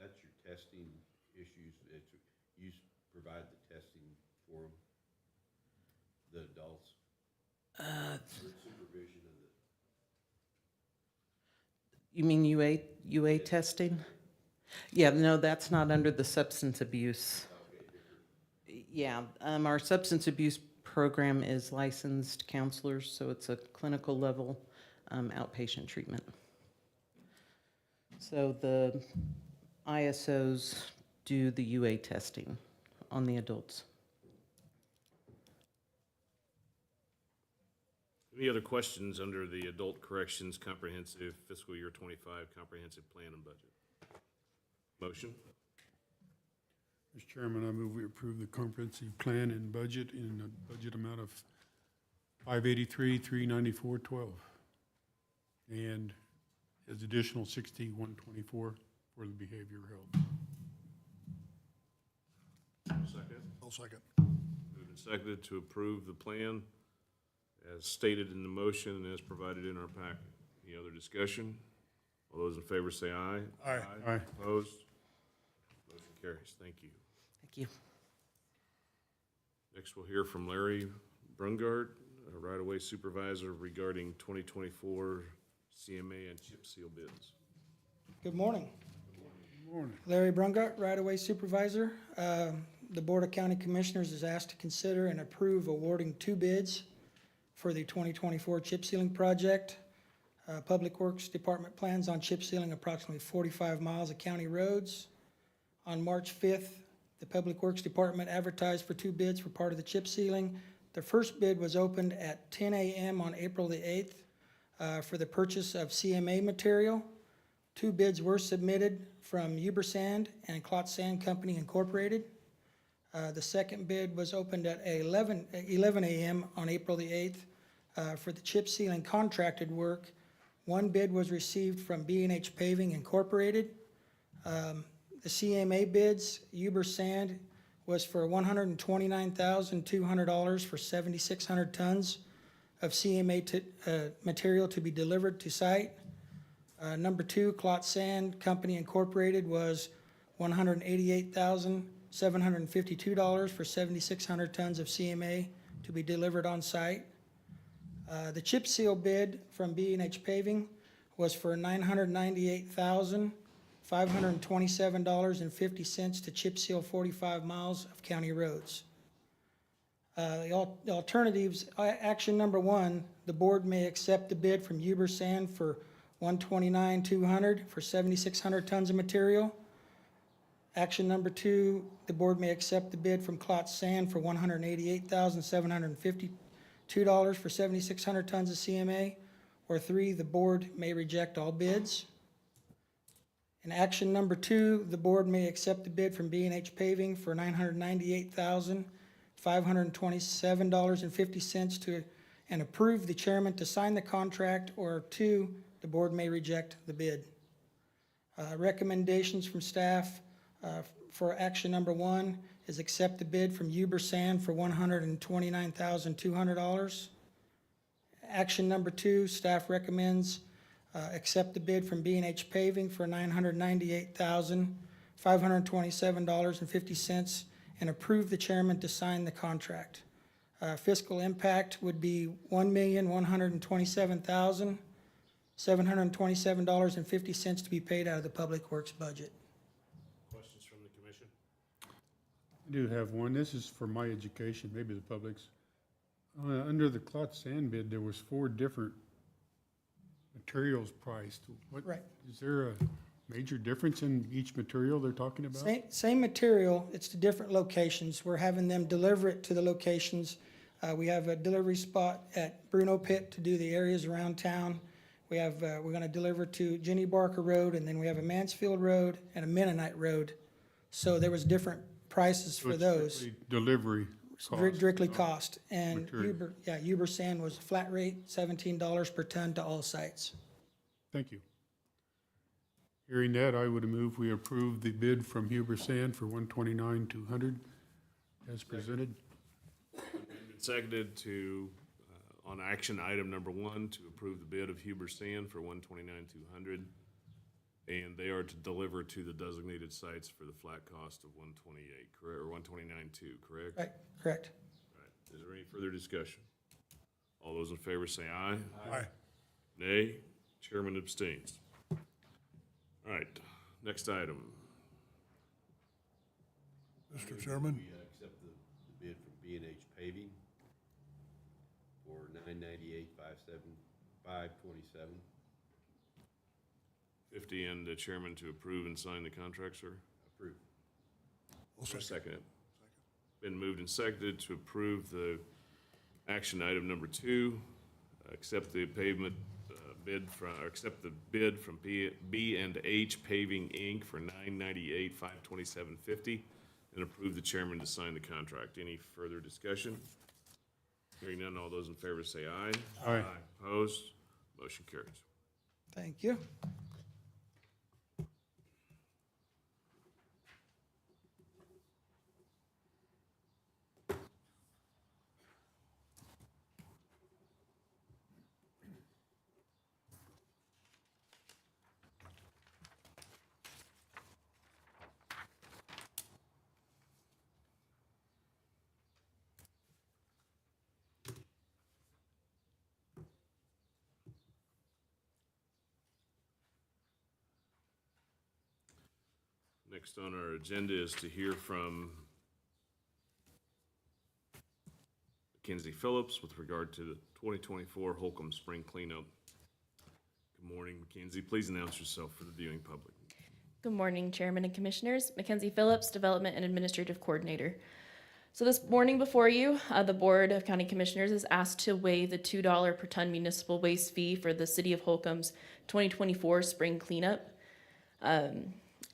That's your testing issues, you provide the testing for them, the adults? Supervision of the. You mean UA testing? Yeah, no, that's not under the substance abuse. Yeah, our substance abuse program is licensed counselors, so it's a clinical level outpatient treatment. So the ISOs do the UA testing on the adults. Any other questions under the Adult Corrections Comprehensive Fiscal Year 25 Comprehensive Plan and Budget? Motion? Mr. Chairman, I move we approve the comprehensive plan and budget in a budget amount of $583,394.12, and as additional $61.24 for the behavioral health. Second. I'll second. Moved and seconded to approve the plan as stated in the motion and as provided in our packet. Any other discussion? All those in favor say aye. Aye. Aye. Opposed? Motion carries. Thank you. Thank you. Next, we'll hear from Larry Brungart, a right-of-way supervisor regarding 2024 CMA and chip seal bids. Good morning. Good morning. Larry Brungart, right-of-way supervisor. The Board of County Commissioners is asked to consider and approve awarding 2 bids for the 2024 chip sealing project. Public Works Department plans on chip sealing approximately 45 miles of county roads. On March 5th, the Public Works Department advertised for 2 bids for part of the chip sealing. The first bid was opened at 10 a.m. on April the 8th for the purchase of CMA material. 2 bids were submitted from Ubersand and Clot Sand Company Incorporated. The second bid was opened at 11 a.m. on April the 8th for the chip sealing contracted work. 1 bid was received from B&H Paving Incorporated. The CMA bids, Ubersand was for $129,200 for 7,600 tons of CMA material to be delivered to site. Number 2, Clot Sand Company Incorporated was $188,752 for 7,600 tons of CMA to be delivered on site. The chip seal bid from B&H Paving was for $998,527.50 to chip seal 45 miles of county roads. The alternatives, action number 1, the board may accept the bid from Ubersand for $129,200 for 7,600 tons of material. Action number 2, the board may accept the bid from Clot Sand for $188,752 for 7,600 tons of CMA. or 3, the board may reject all bids. In action number 2, the board may accept the bid from B&H Paving for $998,527.50 and approve the chairman to sign the contract, or 2, the board may reject the bid. Recommendations from staff for action number 1 is accept the bid from Huber Sand for $129,200. Action number 2, staff recommends accept the bid from B&H Paving for $998,527.50 and approve the chairman to sign the contract. Fiscal impact would be $1,127,727.50 to be paid out of the Public Works budget. Questions from the commission? I do have one. This is for my education, maybe the public's. Under the clot sand bid, there was 4 different materials priced. What, Right. is there a major difference in each material they're talking about? Same material, it's to different locations. We're having them deliver it to the locations. We have a delivery spot at Bruno Pit to do the areas around town. We have, we're gonna deliver to Jenny Barker Road, and then we have a Mansfield Road and a Mennonite Road. So there was different prices So for it's those. strictly delivery cost. Directly cost. And material. Huber Sand was a flat rate, $17 per ton to all sites. Thank you. Hearing that, I would move we approve the bid from Huber Sand for $129,200 as presented. Seconded to, on action item number 1, to approve the bid of Huber Sand for $129,200. And they are to deliver to the designated sites for the flat cost of $128, correct, or $129,200, correct? Right, correct. All right. Is there any further discussion? All those in favor say aye. Aye. Nay. Chairman abstains. All right, next item. Mr. Chairman, We accept the bid from B&H Paving for $998,527. 50, and the chairman to approve and sign the contract, sir? Approved. I'll Or second. second it? Been moved and seconded to approve the action item number 2, accept the pavement bid from, or accept the bid from B&H Paving, Inc. for $998,527.50, and approve the chairman to sign the contract. Any further discussion? Hearing none, all those in favor say aye. Aye. Opposed? Motion carries. Thank you. Next on our agenda is to hear from Mackenzie Phillips with regard to the 2024 Holcomb Spring Cleanup. Good morning, Mackenzie. Please announce yourself for the viewing public. Good morning, Chairman and Commissioners. Mackenzie Phillips, Development and Administrative Coordinator. So this morning before you, the Board of County Commissioners is asked to waive the $2 per ton municipal waste fee for the City of Holcomb's 2024 Spring Cleanup.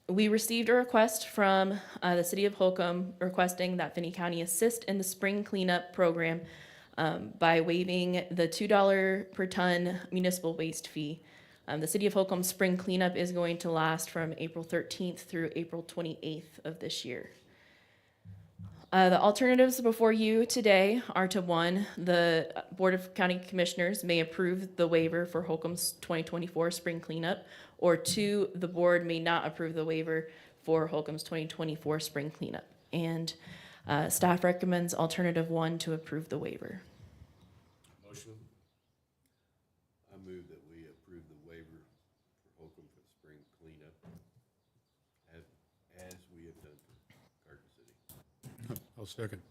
We received a request from the City of Holcomb requesting that Finney County assist in the spring cleanup program by waiving the $2 per ton municipal waste fee. The City of Holcomb's spring cleanup is going to last from April 13th through April 28th of this year. The alternatives before you today are to 1, the Board of County Commissioners may approve the waiver for Holcomb's 2024 spring cleanup, or 2, the board may not approve the waiver for Holcomb's 2024 spring cleanup. And staff recommends alternative 1 to approve the waiver. Motion? I move that we approve the waiver for Holcomb for the spring cleanup as we have done for Garden City. I'll second.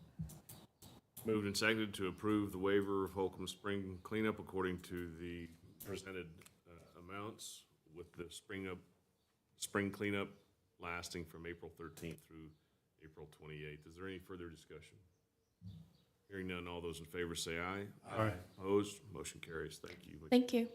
Moved and seconded to approve the waiver of Holcomb Spring Cleanup according to the presented amounts, with the spring cleanup lasting from April 13th through April 28th. Is there any further discussion? Hearing none, all those in favor say aye. Aye. Opposed? Motion carries. Thank you. Thank you.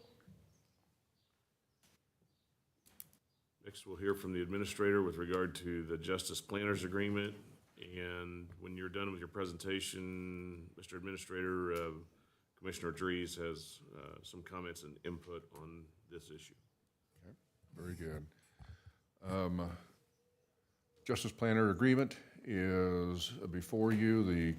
Next, we'll hear from the administrator with regard to the Justice Planners Agreement. And when you're done with your presentation, Mr. Administrator, Commissioner Dries has some comments and input on this issue. Okay, very good. Justice Planner Agreement is before you. The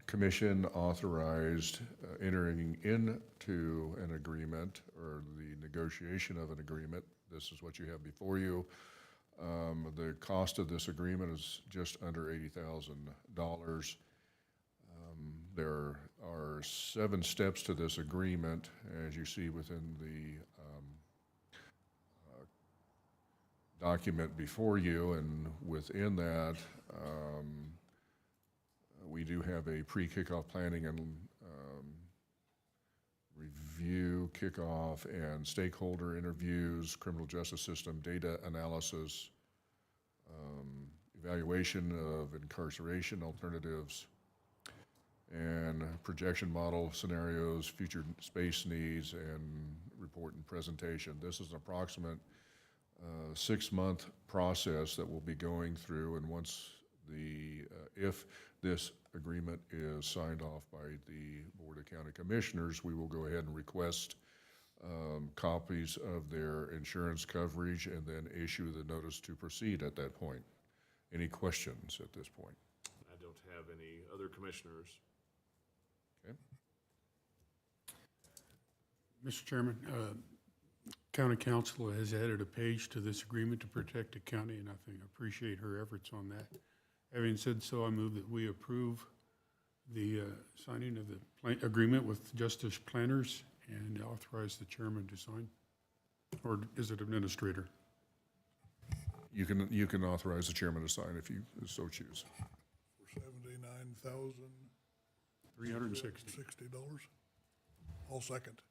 Commission authorized entering into an agreement or the negotiation of an agreement. This is what you have before you. The cost of this agreement is just under $80,000. There are 7 steps to this agreement, as you see within the document before you, and within that, we do have a pre-kickoff planning and review, kickoff, and stakeholder interviews, criminal justice system data analysis, evaluation of incarceration alternatives, and projection model scenarios, future space needs, and report and presentation. This is an approximate 6-month process that we'll be going through, and once if this agreement is signed off by the Board of County Commissioners, we will go ahead and request copies of their insurance coverage and then issue the notice to proceed at that point. Any questions at this point? I don't have any other commissioners. Okay. Mr. Chairman, County Council has added a page to this agreement to protect the county, and I think I appreciate her efforts on that. Having said so, I move that we approve the signing of the agreement with Justice Planners and authorize the chairman to sign. Or is it administrator? You can authorize the chairman to sign if you so choose. For $79,360. $360. I'll second.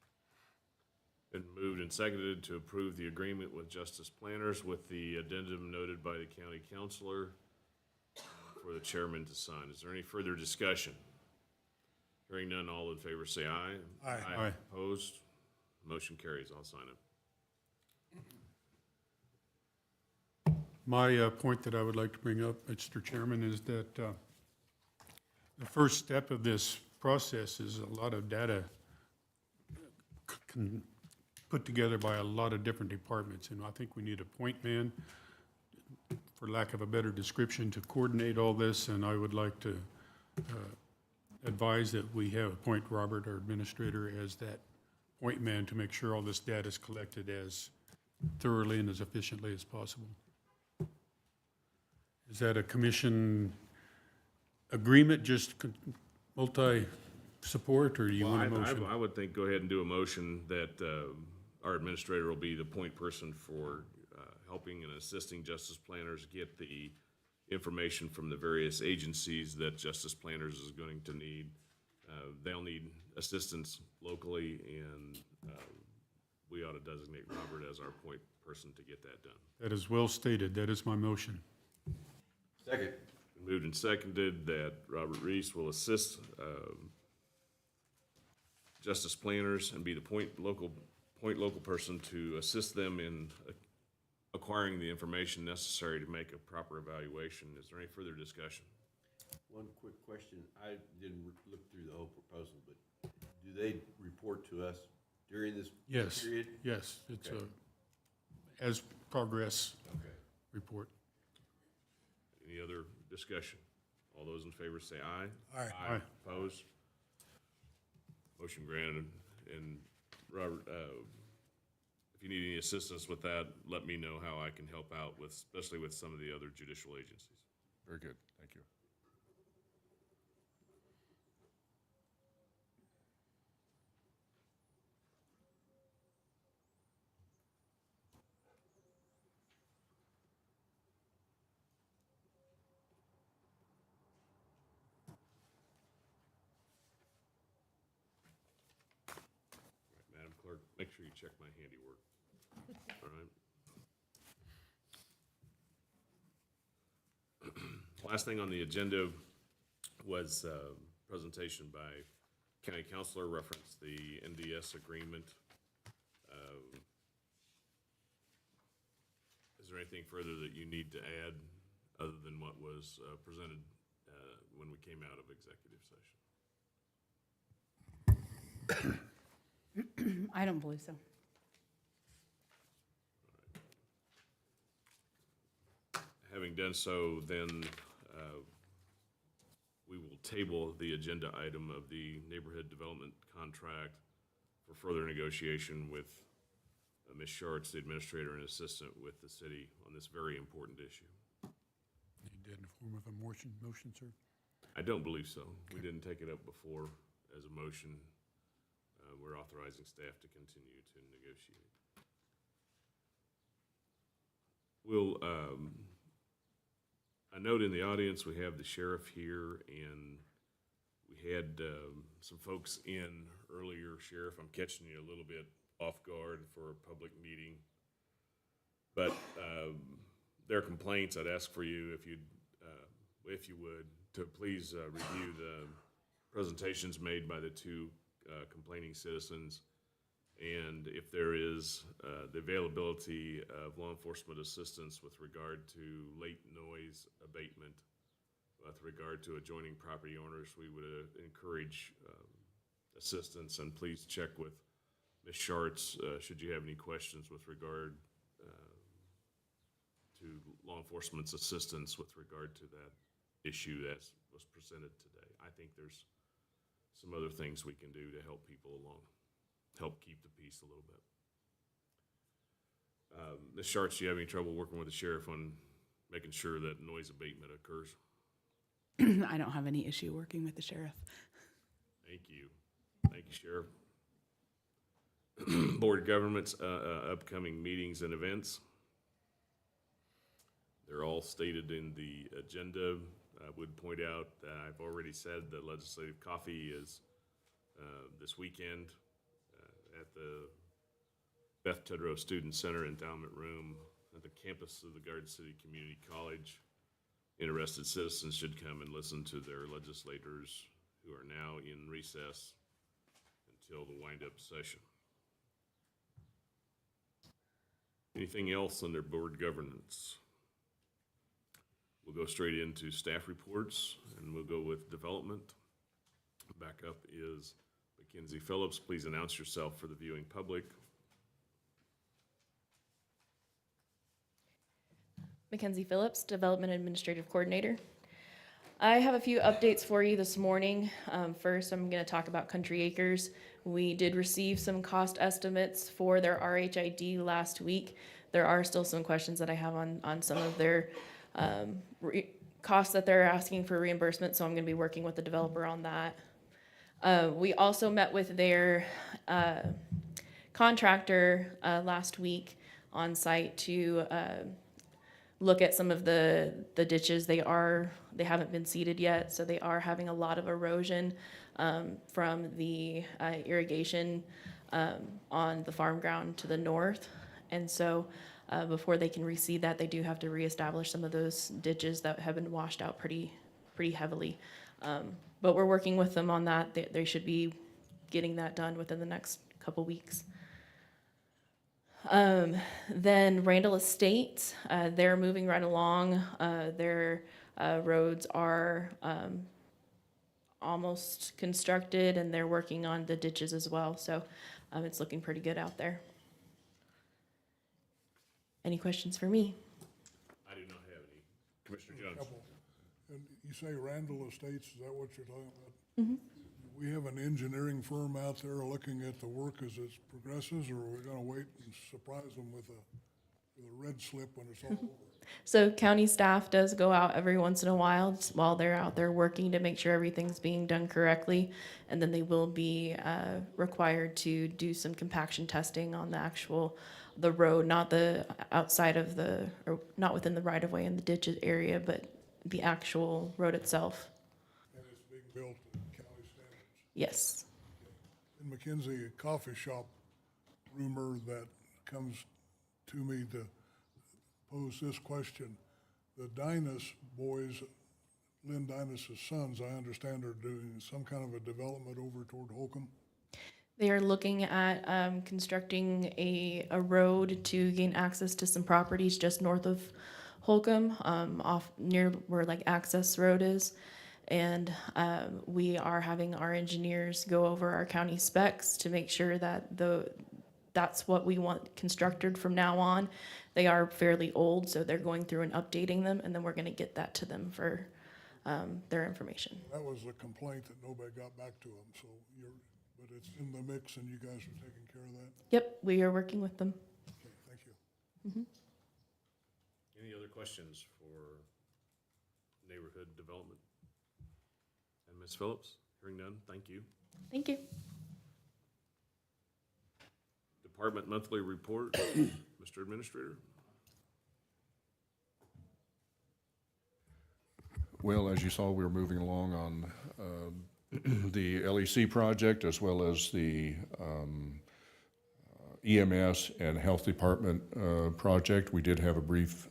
Been moved and seconded to approve the agreement with Justice Planners with the addendum noted by the county councilor for the chairman to sign. Is there any further discussion? Hearing none, all in favor say aye. Aye. Aye. Opposed? Motion carries. I'll sign it. My point that I would like to bring up, Mr. Chairman, is that the first step of this process is a lot of data put together by a lot of different departments, and I think we need a point man, for lack of a better description, to coordinate all this, and I would like to advise that we have appoint Robert, our administrator, as that point man to make sure all this data is collected as thoroughly and as efficiently as possible. Is that a commission agreement, just multi-support, or do you want a motion? I would think go ahead and do a motion that our administrator will be the point person for helping and assisting Justice Planners get the information from the various agencies that Justice Planners is going to need. They'll need assistance locally, and we ought to designate Robert as our point person to get that done. That is well stated. That is my motion. Second. Moved and seconded that Robert Reese will assist Justice Planners and be the point local person to assist them in acquiring the information necessary to make a proper evaluation. Is there any further discussion? One quick question. I didn't look through the whole proposal, but do they report to us during this Yes. period? Yes, it's Okay. a as progress Okay. report. Any other discussion? All those in favor say aye. Aye. Aye. Opposed? Motion granted. And Robert, if you need any assistance with that, let me know how I can help out with, especially with some of the other judicial agencies. Very good, thank you. Right, Madam Clerk, make sure you check my handiwork. All right. Last thing on the agenda was presentation by County Councilor referenced the NDS agreement. Is there anything further that you need to add other than what was presented when we came out of executive session? I don't believe so. Having done so, then we will table the agenda item of the neighborhood development contract for further negotiation with Ms. Schartz, the administrator and assistant with the city on this very important issue. Need that in the form of a motion, sir? I don't believe so. We didn't take it up before as a motion. We're authorizing staff to continue to negotiate. We'll, I note in the audience, we have the sheriff here, and we had some folks in earlier. Sheriff, I'm catching you a little bit off guard for a public meeting. But their complaints, I'd ask for you, if you would, to please review the presentations made by the two complaining citizens, and if there is the availability of law enforcement assistance with regard to late noise abatement, with regard to adjoining property owners, we would encourage assistance, and please check with Ms. Schartz should you have any questions with regard to law enforcement's assistance with regard to that issue that was presented today. I think there's some other things we can do to help people along, help keep the peace a little bit. Ms. Schartz, do you have any trouble working with the sheriff on making sure that noise abatement occurs? I don't have any issue working with the sheriff. Thank you. Thank you, Sheriff. Board of Government's upcoming meetings and events. They're all stated in the agenda. I would point out that I've already said that legislative coffee is this weekend at the Beth Tedrow Student Center Endowment Room at the campus of the Garden City Community College. Interested citizens should come and listen to their legislators who are now in recess until the wind-up session. Anything else under board governance? We'll go straight into staff reports, and we'll go with development. Back up is Mackenzie Phillips. Please announce yourself for the viewing public. Mackenzie Phillips, Development Administrative Coordinator. I have a few updates for you this morning. First, I'm going to talk about Country Acres. We did receive some cost estimates for their RHID last week. There are still some questions that I have on some of their costs that they're asking for reimbursement, so I'm going to be working with the developer on that. We also met with their contractor last week on site to look at some of the ditches. They haven't been seeded yet, so they are having a lot of erosion from the irrigation on the farm ground to the north. And so before they can reseed that, they do have to reestablish some of those ditches that have been washed out pretty heavily. But we're working with them on that. They should be getting that done within the next couple weeks. Then Randall Estates, they're moving right along. Their roads are almost constructed, and they're working on the ditches as well. So it's looking pretty good out there. Any questions for me? I do not have any. Commissioner Jones. Couple. And you say Randall Estates, is that what you're talking about? Mm-hmm. We have an engineering firm out there looking at the work as it progresses, or are we gonna wait and surprise them with a red slip when it's all over? So county staff does go out every once in a while they're out there working to make sure everything's being done correctly. And then they will be required to do some compaction testing on the road, not the outside of or not within the right of way in the ditch area, but the actual road itself. And it's being built to county standards. Yes. In McKinsey, a coffee shop rumor that comes to me to pose this question. The Dinas boys, Lynn Dinas' sons, I understand, are doing some kind of a development over toward Holcomb. They are looking at constructing a road to gain access to some properties just north of Holcomb, off near where like Access Road is. And we are having our engineers go over our county specs to make sure that that's what we want constructed from now on. They are fairly old, so they're going through and updating them, and then we're gonna get that to them for their information. That was a complaint that nobody got back to them, so but it's in the mix and you guys are taking care of that? Yep, we are working with them. Okay, thank you. Any other questions for neighborhood development? And Ms. Phillips, hearing none, thank you. Thank you. Department monthly report, Mr. Administrator. Well, as you saw, we were moving along on the LEC project as well as the EMS and Health Department project. We did have a brief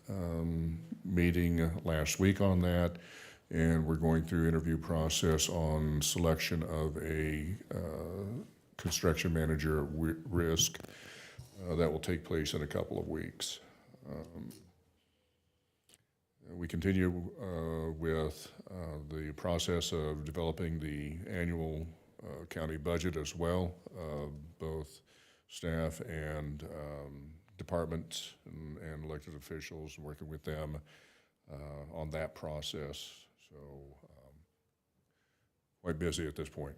meeting last week on that, and we're going through interview process on selection of a construction manager at risk. That will take place in a couple of weeks. We continue with the process of developing the annual county budget as well, both staff and departments and elected officials, working with them on that process. So quite busy at this point.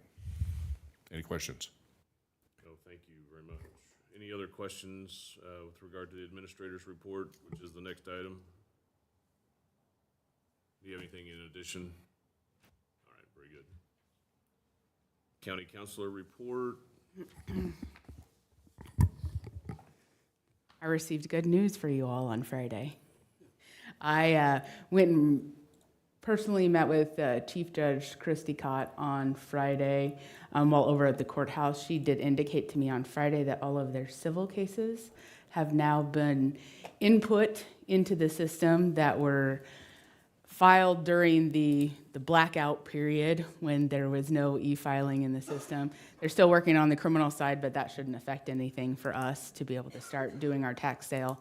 Any questions? No, thank you very much. Any other questions with regard to the administrator's report, which is the next item? Do you have anything in addition? All right, very good. County Councilor report. I received good news for you all on Friday. I went and personally met with Chief Judge Christy Cott on Friday while over at the courthouse. She did indicate to me on Friday that all of their civil cases have now been input into the system that were filed during the blackout period when there was no e-filing in the system. They're still working on the criminal side, but that shouldn't affect anything for us to be able to start doing our tax sale.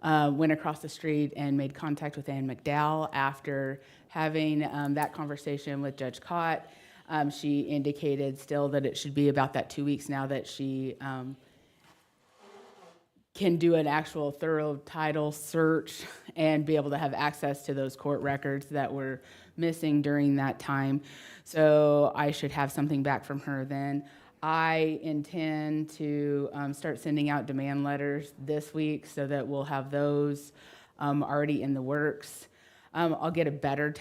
Went across the street and made contact with Ann McDowell after having that conversation with Judge Cott. She indicated still that it should be about that 2 weeks now that she can do an actual thorough title search and be able to have access to those court records that were missing during that time. So I should have something back from her then. I intend to start sending out demand letters this week so that we'll have those already in the works. I'll get a better,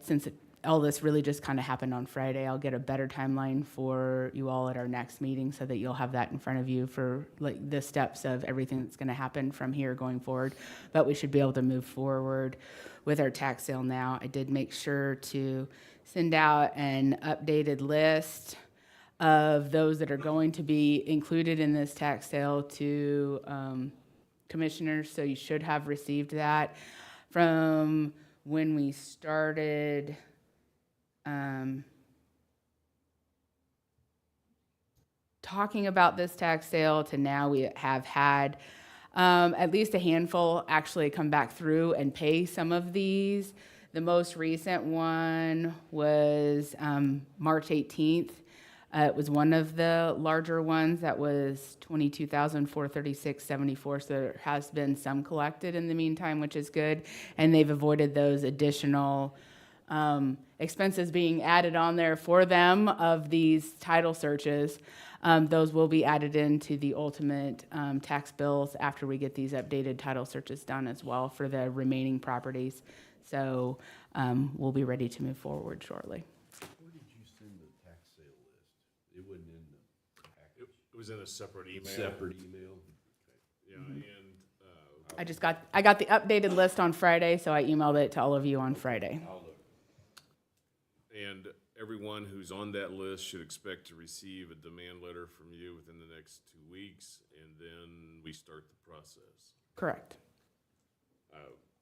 since all this really just kind of happened on Friday, I'll get a better timeline for you all at our next meeting so that you'll have that in front of you for like the steps of everything that's going to happen from here going forward. But we should be able to move forward with our tax sale now. I did make sure to send out an updated list of those that are going to be included in this tax sale to commissioners, so you should have received that. From when we started talking about this tax sale to now, we have had at least a handful actually come back through and pay some of these. The most recent one was March 18th. It was one of the larger ones that was $22,436.74. So there has been some collected in the meantime, which is good. And they've avoided those additional expenses being added on there for them of these title searches. Those will be added into the ultimate tax bills after we get these updated title searches done as well for the remaining properties. So we'll be ready to move forward shortly. Where did you send the tax sale list? It wasn't in the package? It was in a separate email. Separate email? Yeah, and I got the updated list on Friday, so I emailed it to all of you on Friday. I'll look. and everyone who's on that list should expect to receive a demand letter from you within the next 2 weeks, and then we start the process. Correct.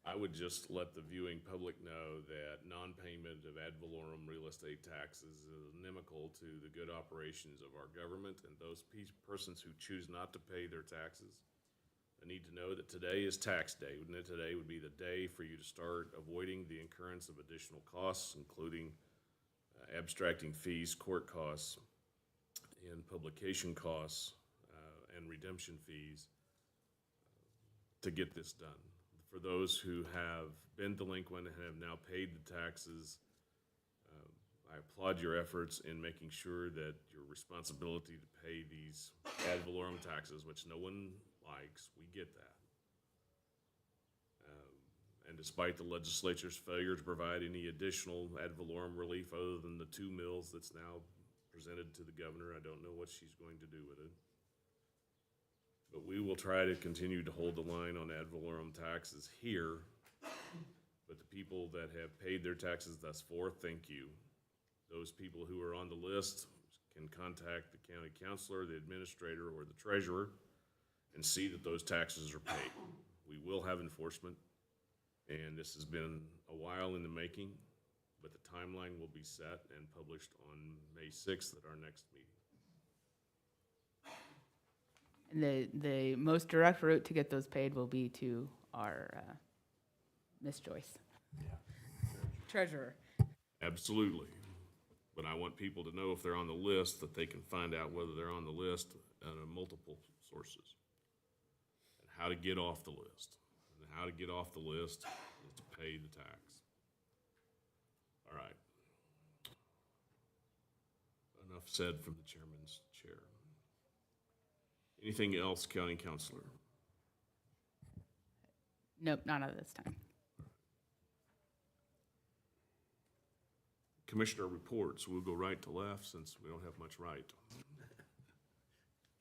I would just let the viewing public know that non-payment of ad valorem real estate taxes is inimical to the good operations of our government, and those persons who choose not to pay their taxes, I need to know that today is tax day, and that today would be the day for you to start avoiding the incurrence of additional costs, including abstracting fees, court costs, and publication costs, and redemption fees to get this done. For those who have been delinquent and have now paid the taxes, I applaud your efforts in making sure that your responsibility to pay these ad valorem taxes, which no one likes, we get that. And despite the legislature's failure to provide any additional ad valorem relief other than the 2 mills that's now presented to the governor, I don't know what she's going to do with it. But we will try to continue to hold the line on ad valorem taxes here. But the people that have paid their taxes thus far, thank you. Those people who are on the list can contact the county councilor, the administrator, or the treasurer and see that those taxes are paid. We will have enforcement, and this has been a while in the making, but the timeline will be set and published on May 6th at our next meeting. And the most direct route to get those paid will be to our Miss Joyce. Treasurer. Absolutely. But I want people to know if they're on the list, that they can find out whether they're on the list out of multiple sources. And how to get off the list. And how to get off the list is to pay the tax. All right. Enough said from the chairman's chair. Anything else, County Councilor? Nope, not at this time. Commissioner reports. We'll go right to left since we don't have much right.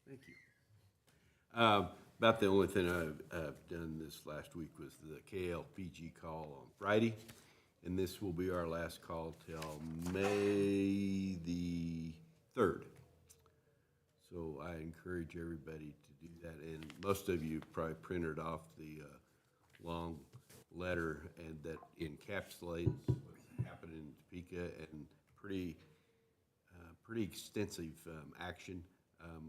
Thank you. About the only thing I've done this last week was the KLPG call on Friday, and this will be our last call till May the 3rd. So I encourage everybody to do that, and most of you probably printed off the long letter and that encapsulates what happened in Topeka, and pretty extensive action.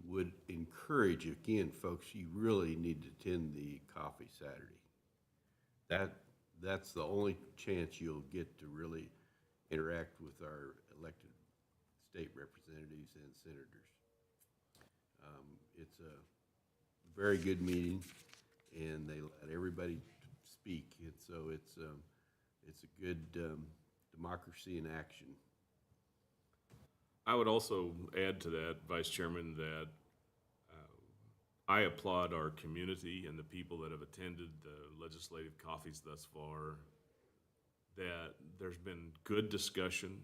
Would encourage, again, folks, you really need to attend the coffee Saturday. That's the only chance you'll get to really interact with our elected state representatives and senators. It's a very good meeting, and they let everybody speak, and so it's a good democracy in action. I would also add to that, Vice Chairman, that I applaud our community and the people that have attended the legislative coffees thus far, that there's been good discussion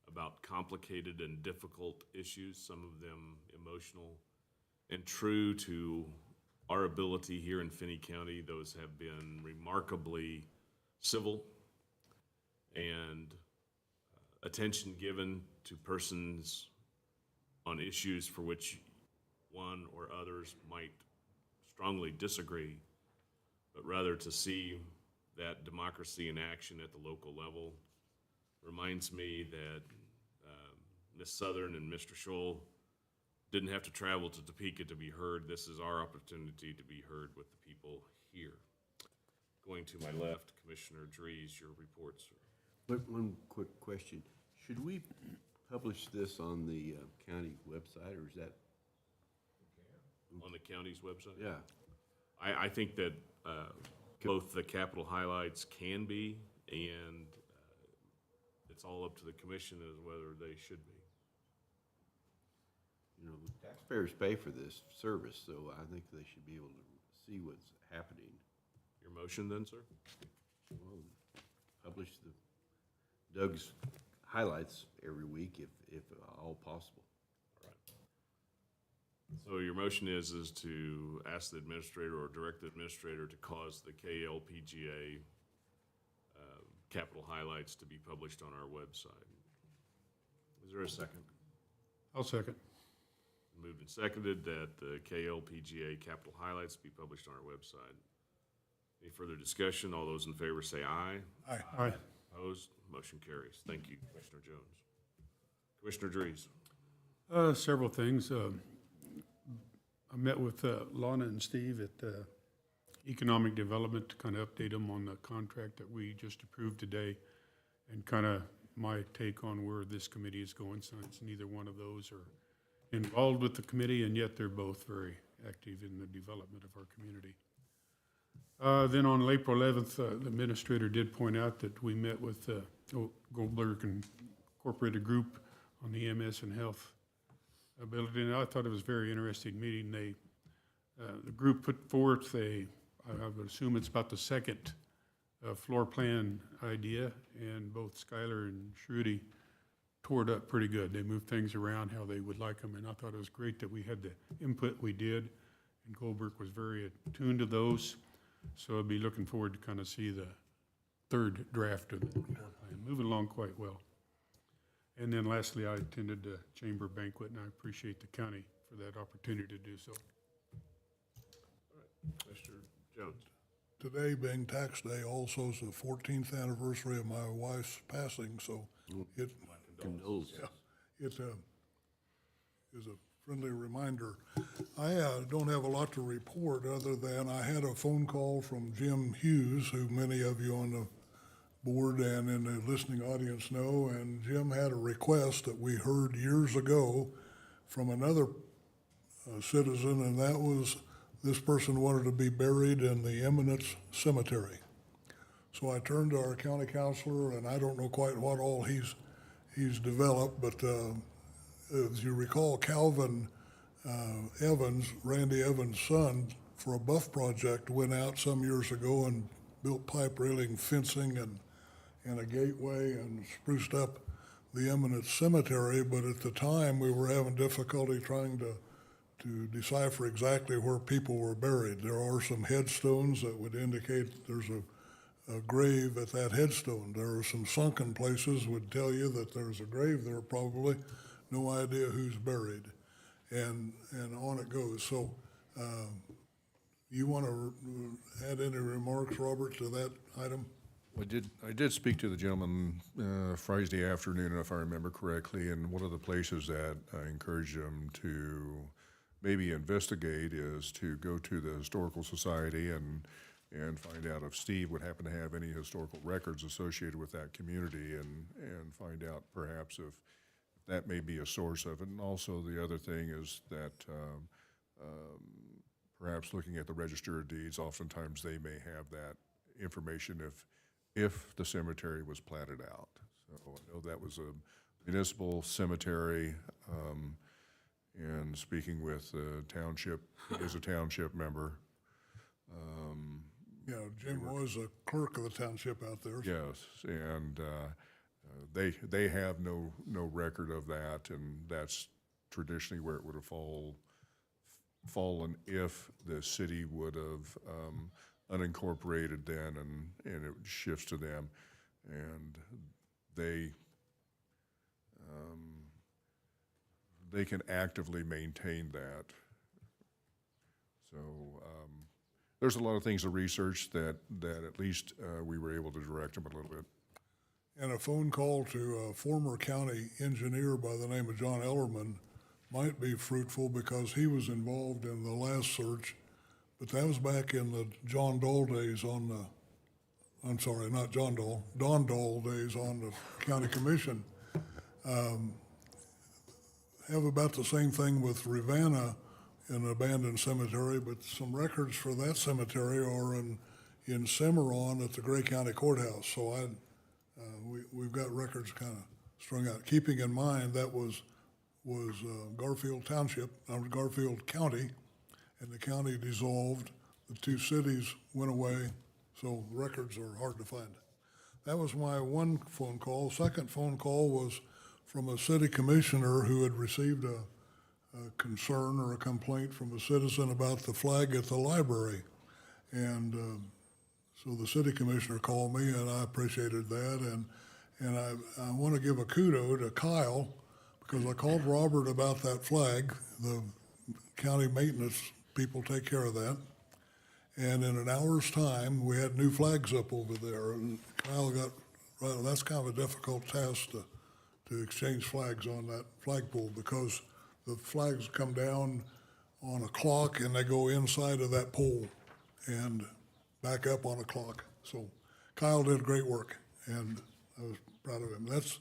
about complicated and difficult issues, some of them emotional, and true to our ability here in Finney County. Those have been remarkably civil, and attention given to persons on issues for which one or others might strongly disagree, but rather to see that democracy in action at the local level. Reminds me that Ms. Southern and Mr. Scholl didn't have to travel to Topeka to be heard. This is our opportunity to be heard with the people here. Going to my left, Commissioner Dries, your report, sir. But one quick question. Should we publish this on the county website, or is that? On the county's website? Yeah. I think that both the capital highlights can be, and it's all up to the commission as whether they should be. You know, the taxpayers pay for this service, so I think they should be able to see what's happening. Your motion then, sir? Well, publish Doug's highlights every week if all possible. All right. So your motion is to ask the administrator or direct the administrator to cause the KLPGA capital highlights to be published on our website. Is there a second? I'll second. Moved and seconded that the KLPGA capital highlights be published on our website. Any further discussion? All those in favor say aye. Aye. Opposed? Motion carries. Thank you, Commissioner Jones. Commissioner Drees. Several things. I met with Lana and Steve at Economic Development to kind of update them on the contract that we just approved today and kind of my take on where this committee is going, since neither one of those are involved with the committee, and yet they're both very active in the development of our community. Then on April 11th, the administrator did point out that we met with Goldberg Incorporated Group on the EMS and health ability, and I thought it was a very interesting meeting. The group put forth I would assume it's about the second floor plan idea, and both Skylar and Shruti tore it up pretty good. They moved things around how they would like them, and I thought it was great that we had the input we did, and Goldberg was very attuned to those. So I'll be looking forward to kind of see the third draft of the floor plan, moving along quite well. And then lastly, I attended the chamber banquet, and I appreciate the county for that opportunity to do so. Commissioner Jones. Today being tax day also is the 14th anniversary of my wife's passing, so it, Condolences. yeah, it is a friendly reminder. I don't have a lot to report other than I had a phone call from Jim Hughes, who many of you on the board and in the listening audience know, and Jim had a request that we heard years ago from another citizen, and that was this person wanted to be buried in the Eminence Cemetery. So I turned to our county counselor, and I don't know quite what all he's developed, but as you recall, Calvin Evans, Randy Evans' son, for a buff project, went out some years ago and built pipe railing fencing and a gateway and spruced up the Eminence Cemetery, but at the time we were having difficulty trying to decipher exactly where people were buried. There are some headstones that would indicate there's a grave at that headstone. There are some sunken places would tell you that there's a grave there probably, no idea who's buried, and on it goes. So you want to add any remarks, Robert, to that item? I did speak to the gentleman Friday afternoon, if I remember correctly, and one of the places that I encouraged him to maybe investigate is to go to the Historical Society and find out if Steve would happen to have any historical records associated with that community, and find out perhaps if that may be a source of it. And also the other thing is that perhaps looking at the Register of Deeds, oftentimes they may have that information if the cemetery was platted out. So I know that was a municipal cemetery, and speaking with the township, he is a township member. Yeah, Jim was a clerk of the township out there. Yes, and they have no record of that, and that's traditionally where it would have fallen if the city would have unincorporated then, and it shifts to them, and they can actively maintain that. So there's a lot of things to research that at least we were able to direct them a little bit. And a phone call to a former county engineer by the name of John Ellerman might be fruitful because he was involved in the last search, but that was back in the John Dole days on the, I'm sorry, not John Dole, Don Dole days on the county commission. Have about the same thing with Rivanna, an abandoned cemetery, but some records for that cemetery are in Cimarron at the Gray County Courthouse. So we've got records kind of strung out. Keeping in mind that was Garfield Township, Garfield County, and the county dissolved. The two cities went away, so records are hard to find. That was my one phone call. Second phone call was from a city commissioner who had received a concern or a complaint from a citizen about the flag at the library. And so the city commissioner called me, and I appreciated that. And I want to give a kudo to Kyle, because I called Robert about that flag. The county maintenance people take care of that. And in an hour's time, we had new flags up over there, and Kyle got, right, that's kind of a difficult task to exchange flags on that flagpole, because the flags come down on a clock and they go inside of that pole and back up on a clock. So Kyle did great work, and I was proud of him. That's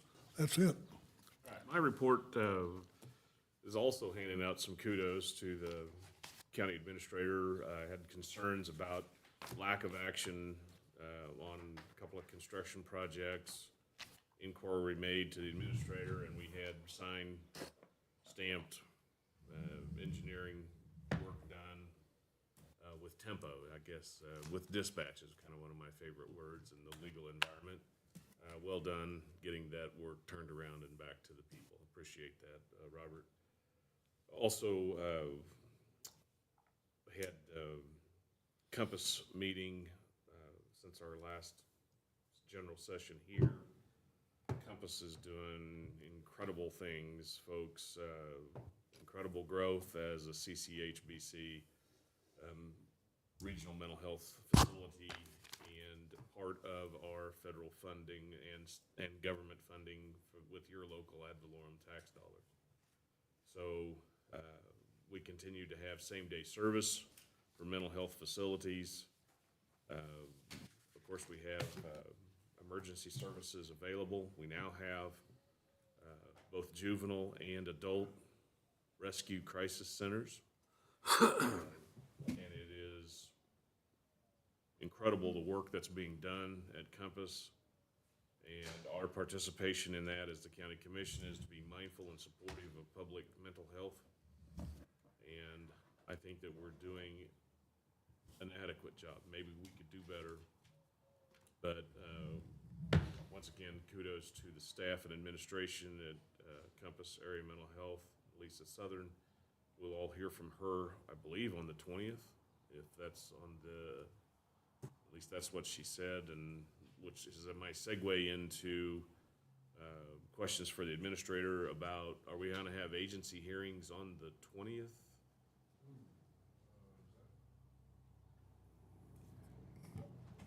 it. My report is also handing out some kudos to the county administrator. I had concerns about lack of action on a couple of construction projects. Inquiry made to the administrator, and we had signed, stamped engineering work done with tempo, I guess, with dispatch is kind of one of my favorite words in the legal environment. Well done getting that work turned around and back to the people. Appreciate that, Robert. Also, had Compass meeting since our last general session here. Compass is doing incredible things, folks. Incredible growth as a CCHBC regional mental health facility, and part of our federal funding and government funding with your local ad valorem tax dollars. So we continue to have same-day service for mental health facilities. Of course, we have emergency services available. We now have both juvenile and adult rescue crisis centers. And it is incredible the work that's being done at Compass. And our participation in that as the county commission is to be mindful and supportive of public mental health. And I think that we're doing an adequate job. Maybe we could do better. But once again, kudos to the staff and administration at Compass Area Mental Health, Lisa Southern. We'll all hear from her, I believe, on the 20th, if that's on the, at least that's what she said, and which is my segue into questions for the administrator about, are we gonna have agency hearings on the 20th?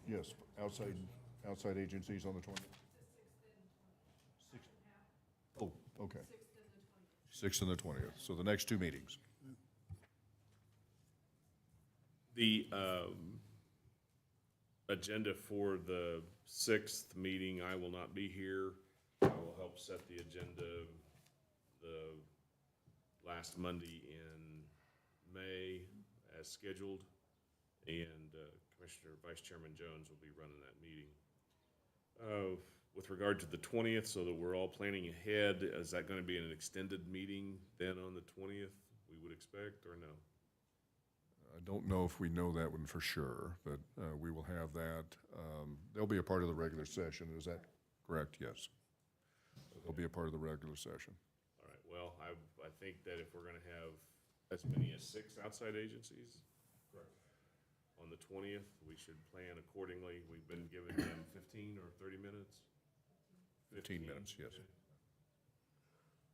Yes, outside agencies on the 20th? Oh, okay. 6th and the 20th, so the next two meetings. The agenda for the 6th meeting, I will not be here. I will help set the agenda the last Monday in May as scheduled, and Commissioner Vice Chairman Jones will be running that meeting. With regard to the 20th, so that we're all planning ahead, is that going to be an extended meeting then on the 20th, we would expect, or no? I don't know if we know that one for sure, but we will have that. They'll be a part of the regular session, is that correct? Yes. They'll be a part of the regular session. All right, well, I think that if we're going to have as many as 6 outside agencies on the 20th, we should plan accordingly. We've been giving them 15 or 30 minutes? 15 minutes, yes.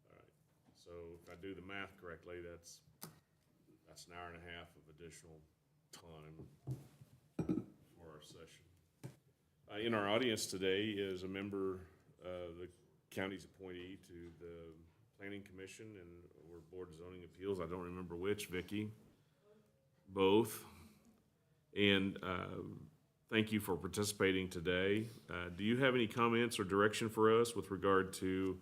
All right, so if I do the math correctly, that's an hour and a half of additional time for our session. In our audience today is a member of the county's appointee to the Planning Commission or Board of Zoning Appeals. I don't remember which, Vicki. Both. And thank you for participating today. Do you have any comments or direction for us with regard to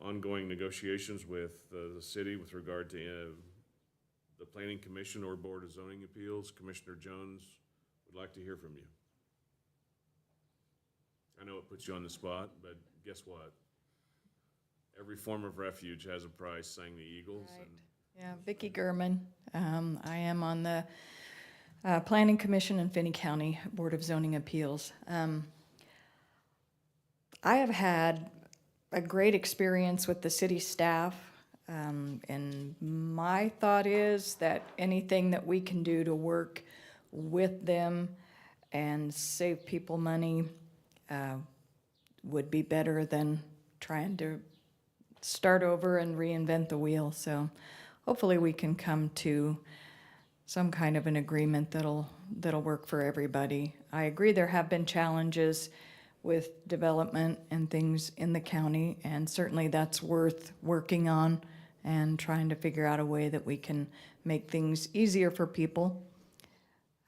ongoing negotiations with the city with regard to the Planning Commission or Board of Zoning Appeals? Commissioner Jones would like to hear from you. I know it puts you on the spot, but guess what? Every form of refuge has a price, sang the Eagles. Right. Yeah, Vicki Gurman. I am on the Planning Commission in Finney County Board of Zoning Appeals. I have had a great experience with the city staff, and my thought is that anything that we can do to work with them and save people money would be better than trying to start over and reinvent the wheel. So hopefully we can come to some kind of an agreement that'll work for everybody. I agree there have been challenges with development and things in the county, and certainly that's worth working on and trying to figure out a way that we can make things easier for people.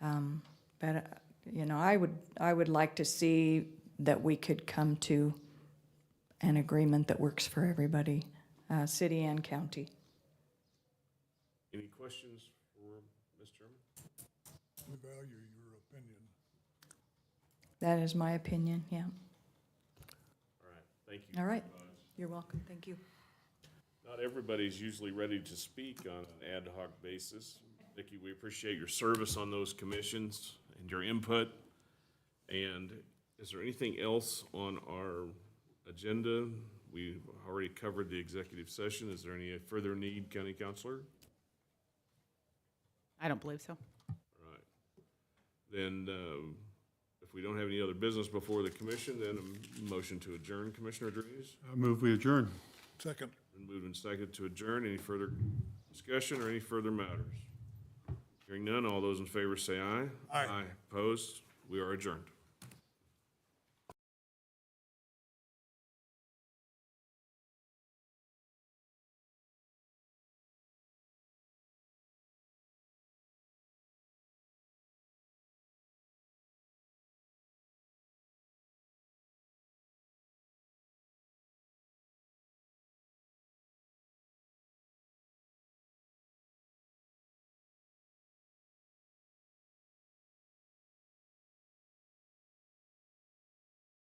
But, you know, I would like to see that we could come to an agreement that works for everybody, city and county. Any questions for Ms. Chairman? We value your opinion. That is my opinion, yeah. All right, thank you. All right. very much. You're welcome, thank you. Not everybody's usually ready to speak on an ad hoc basis. Vicki, we appreciate your service on those commissions and your input. And is there anything else on our agenda? We've already covered the executive session. Is there any further need, County Counselor? I don't believe so. All right. Then, if we don't have any other business before the commission, then a motion to adjourn, Commissioner Drees. I move we adjourn. Second. Been moved and seconded to adjourn. Any further discussion or any further matters? Hearing none, all those in favor say aye. Aye. Opposed? We are adjourned.